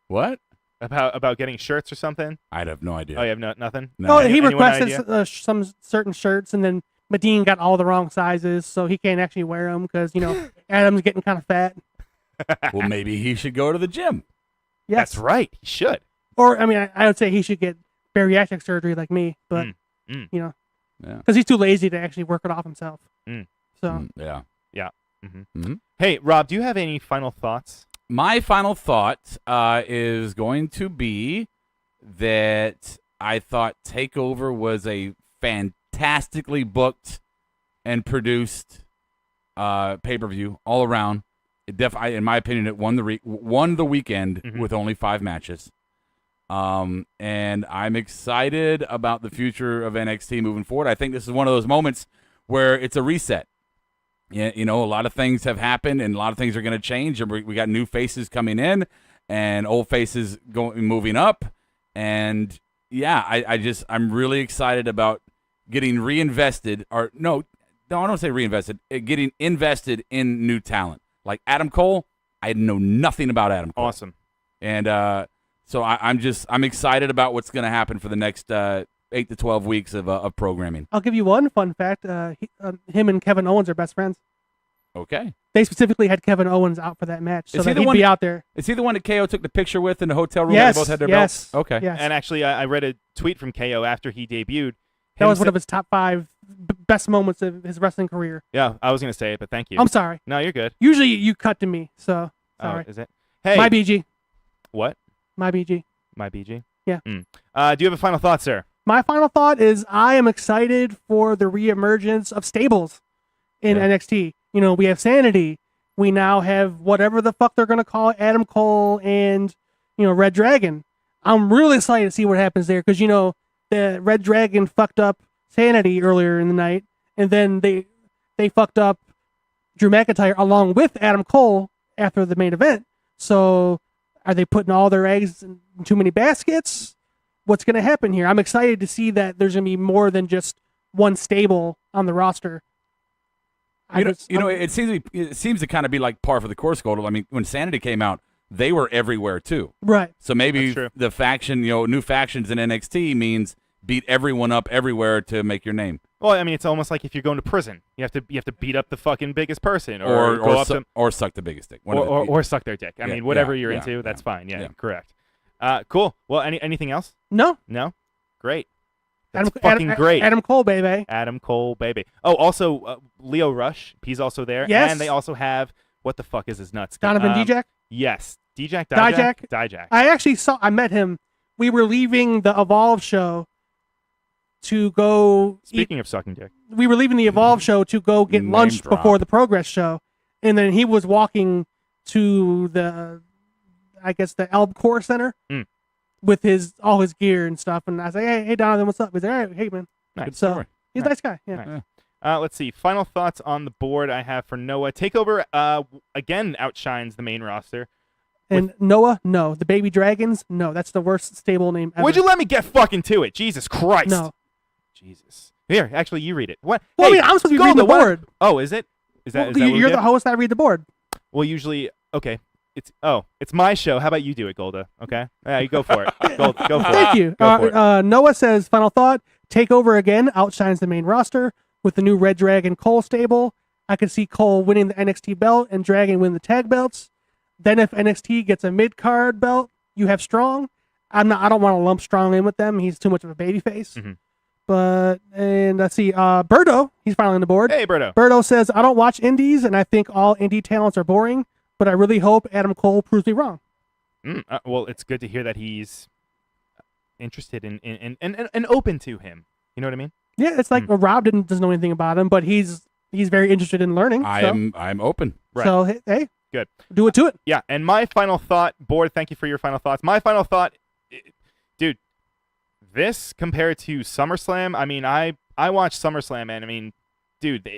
What? About getting shirts or something? I'd have no idea. Oh, you have nothing? No. Oh, Any- he anyone requested idea? some certain shirts, and then Medine got all the wrong sizes, so he can't actually wear them because, Adam's getting kind of fat. Well, maybe he should go to the gym. Yes. That's right. He should. Or, I mean, I would say he should get bariatric surgery like me, but, Yeah. because he's too lazy to actually work it off himself. Mm. So, Yeah. Hey, Rob, do you have any final thoughts? My final thought is going to be that I thought Takeover was a fantastically booked and produced pay-per-view all around. It in my opinion, it won the weekend with only 5 matches. And I'm excited about the future of NXT moving forward. I think this is one of those moments where it's a reset. Yeah, a lot of things have happened, and a lot of things are going to change. And we got new faces coming in, and old faces moving up. And yeah, I'm really excited about getting reinvested, or no, I don't say reinvested. Getting invested in new talent like Adam Cole. I know nothing about Adam Cole. Awesome. And so I'm excited about what's going to happen for the next 8 to 12 weeks of programming. I'll give you one fun fact. Him and Kevin Owens are best friends. Okay. They specifically had Kevin Owens out for that match, so Is he that the he'd one- be out there. Is he the one that KO took the picture with in the hotel room? Yes, They both had their yes, belts? Okay. yes. And actually, I read a tweet from KO after he debuted. That Him was one sa- of his top 5 best moments of his wrestling career. Yeah, I was going to say it, but thank you. I'm sorry. No, you're good. Usually you cut to me, so sorry. Oh, is it? Hey. My BG. What? My BG. My BG? Yeah. Do you have a final thought, sir? My final thought is I am excited for the reemergence of stables in NXT. We have Sanity. We now have whatever the fuck they're going to call it, Adam Cole and, Red Dragon. I'm really excited to see what happens there because, the Red Dragon fucked up Sanity earlier in the night, and then they fucked up Drew McIntyre along with Adam Cole after the main event. So are they putting all their eggs in too many baskets? What's going to happen here? I'm excited to see that there's going to be more than just one stable on the roster. It seems to kind of be like par for the course, Gold. I mean, when Sanity came out, they were everywhere too. Right. So maybe That's true. the faction, new factions in NXT means beat everyone up everywhere to make your name, Well, I mean, it's almost like if you're going to prison, you have to beat up the fucking biggest person, or go up to, or suck the biggest dick, or suck their dick. I Yeah, mean, whatever yeah, you're yeah, into, that's yeah, fine. Yeah, yeah. correct. Cool. Well, anything else? No. No. Great. That's fucking great. Adam Cole, baby. Adam Cole, baby. Oh, also Leo Rush. He's also there. Yes. And they also have, what the fuck is his nuts? Donovan Dijak? Yes. Dijak. I actually met him. We were leaving the Evolve show, to go eat. Speaking of sucking dick. We were leaving the Evolve show to go get Name lunch drop. before the Progress show, and then he was walking to the Elb Core Center with all his gear and stuff. And I was like, hey, Donovan, what's up? He's like, all right, hey, man. Nice. So he's a nice guy. Yeah. Nice. Let's see. Final thoughts on the board I have for Noah. Takeover, again, outshines the main roster. And Noah, no. The Baby Dragons, no. That's the worst stable name ever. Would you let me get fucking to it? Jesus Christ. No. Jesus. Here, actually, you read it. What? Well, Hey, I mean, I'm supposed to be reading the Golda, what- board. Oh, is it? Is that, Well, is that what we you're did? the host. I read the board. Well, usually, okay. It's my show. How about you do it, Golda? Okay? Yeah, you go for it. Go for it. Thank you. Go for it. Noah says, final thought, Takeover again outshines the main roster with the new Red Dragon Cole stable. I could see Cole winning the NXT belt and Dragon win the tag belts. Then if NXT gets a mid-card belt, you have Strong. I don't want to lump Strong in with them. He's too much of a babyface. Mhm. And let's see, Berto, he's finally on the board. Hey, Berto. Berto says, I don't watch indies, and I think all indie talents are boring, but I really hope Adam Cole proves me wrong. Well, it's good to hear that he's interested in and open to him. You know what I mean? Yeah, it's like Rob doesn't know anything about him, but he's very interested in learning. I'm open. Right. So, hey, Good. do it to it. Yeah, and my final thought, board, thank you for your final thoughts. My final thought, dude, this compared to SummerSlam, I mean, I watched SummerSlam, and I mean, dude,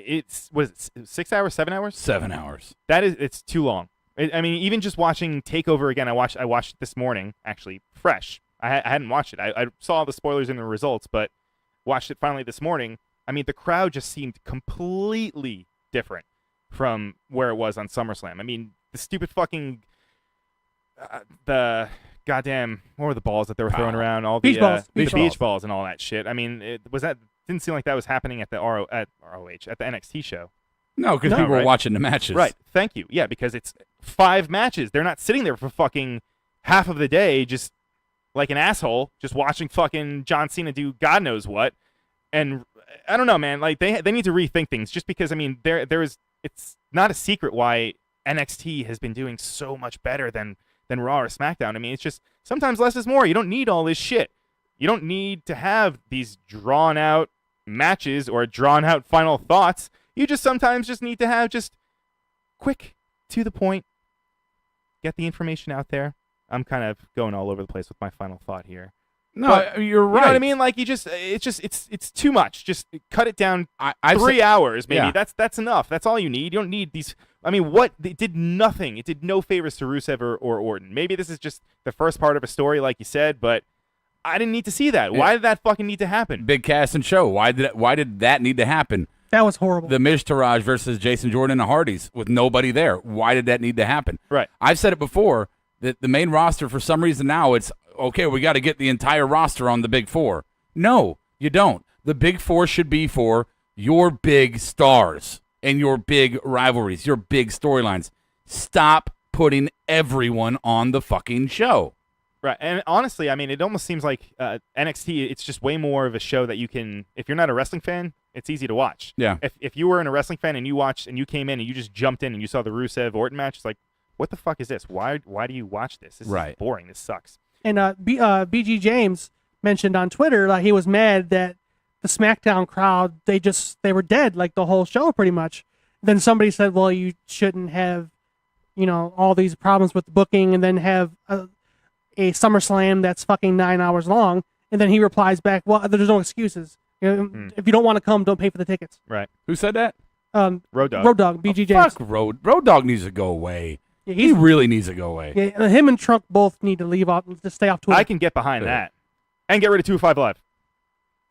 was it 6 hours, 7 hours? 7 hours. It's too long. I mean, even just watching Takeover again, I watched it this morning, actually, fresh. I hadn't watched it. I saw all the spoilers and the results, but watched it finally this morning. I mean, the crowd just seemed completely different from where it was on SummerSlam. I mean, the stupid fucking the goddamn, what were the balls that they were throwing around? All the Beach balls. beach balls and all that shit. I mean, didn't seem like that was happening at the ROH at the NXT show. No, because people were watching the matches. Right. Thank you. Yeah, because it's 5 matches. They're not sitting there for fucking half of the day just like an asshole, just watching fucking John Cena do God knows what. And I don't know, man. Like they need to rethink things. Just because I mean, it's not a secret why NXT has been doing so much better than Raw or SmackDown. I mean, it's just sometimes less is more. You don't need all this shit. You don't need to have these drawn out matches or drawn out final thoughts. You just sometimes just need to have just quick, to the point, get the information out there. I'm kind of going all over the place with my final thought here. No, But, you're right. You know what I mean? Like it's too much. Just cut it down. I've 3 hours, maybe. Yeah. That's enough. That's all you need. You don't need these. I mean, it did nothing. It did no favors to Rusev or Orton. Maybe this is just the first part of a story, like you said, but I didn't need to see that. Why did that fucking need to happen? Big cast and show. Why did that need to happen? That was horrible. The Miz Taraj versus Jason Jordan and the Hardys with nobody there. Why did that need to happen? Right. I've said it before that the main roster, for some reason now, it's okay, we got to get the entire roster on the Big Four. No, you don't. The Big Four should be for your big stars and your big rivalries, your big storylines. Stop putting everyone on the fucking show. Right. And honestly, I mean, it almost seems like NXT, it's just way more of a show that you can, if you're not a wrestling fan, it's easy to watch. Yeah. If you were a wrestling fan and you watched and you came in and you just jumped in and you saw the Rusev Orton match, it's like, what the fuck is this? Why do you watch this? This is boring. This sucks. And BG James mentioned on Twitter, like, he was mad that the SmackDown crowd, they were dead like the whole show pretty much. Then somebody said, well, you shouldn't have, all these problems with the booking and then have a SummerSlam that's fucking 9 hours long. And then he replies back, well, there's no excuses. If you don't want to come, don't pay for the tickets. Right. Who said that? Road Dogg. Road Dogg, BG James. Fuck Road. Road Dogg needs to go away. Yeah, He really needs to go away. Yeah, him and Trunk both need to leave off, to stay off Twitter. I can get behind that. And get rid of 205 Live.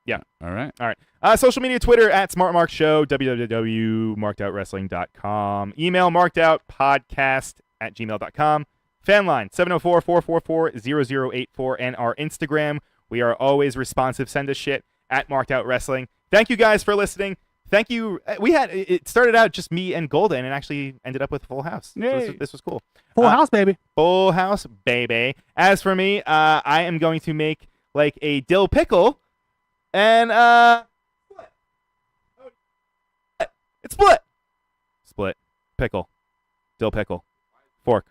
Yeah. All right. All right. Social media, Twitter at SmartMark Show, www.markedoutwrestling.com. Email markedoutpodcast@gmail.com. Fan line 704-444-0084. And our Instagram. We are always responsive. Send us shit at markedoutwrestling. Thank you guys for listening. Thank you. It started out just me and Golda, and it actually ended up with a full house. So this was cool. Full house, baby. Full house, baby. As for me, I am going to make like a dill pickle, and it's split pickle, dill pickle, fork.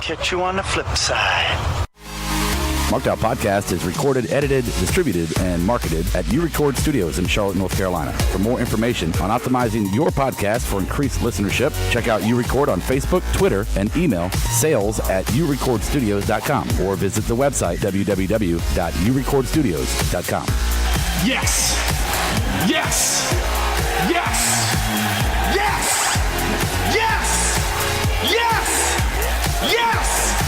catch you on the flip side. Marked Out Podcast is recorded, edited, distributed, and marketed at U-Record Studios in Charlotte, North Carolina. For more information on optimizing your podcast for increased listenership, check out U-Record on Facebook, Twitter, and email sales@urecordstudios.com or visit the website www.urecordstudios.com. Yes! Yes! Yes! Yes! Yes! Yes! Yes!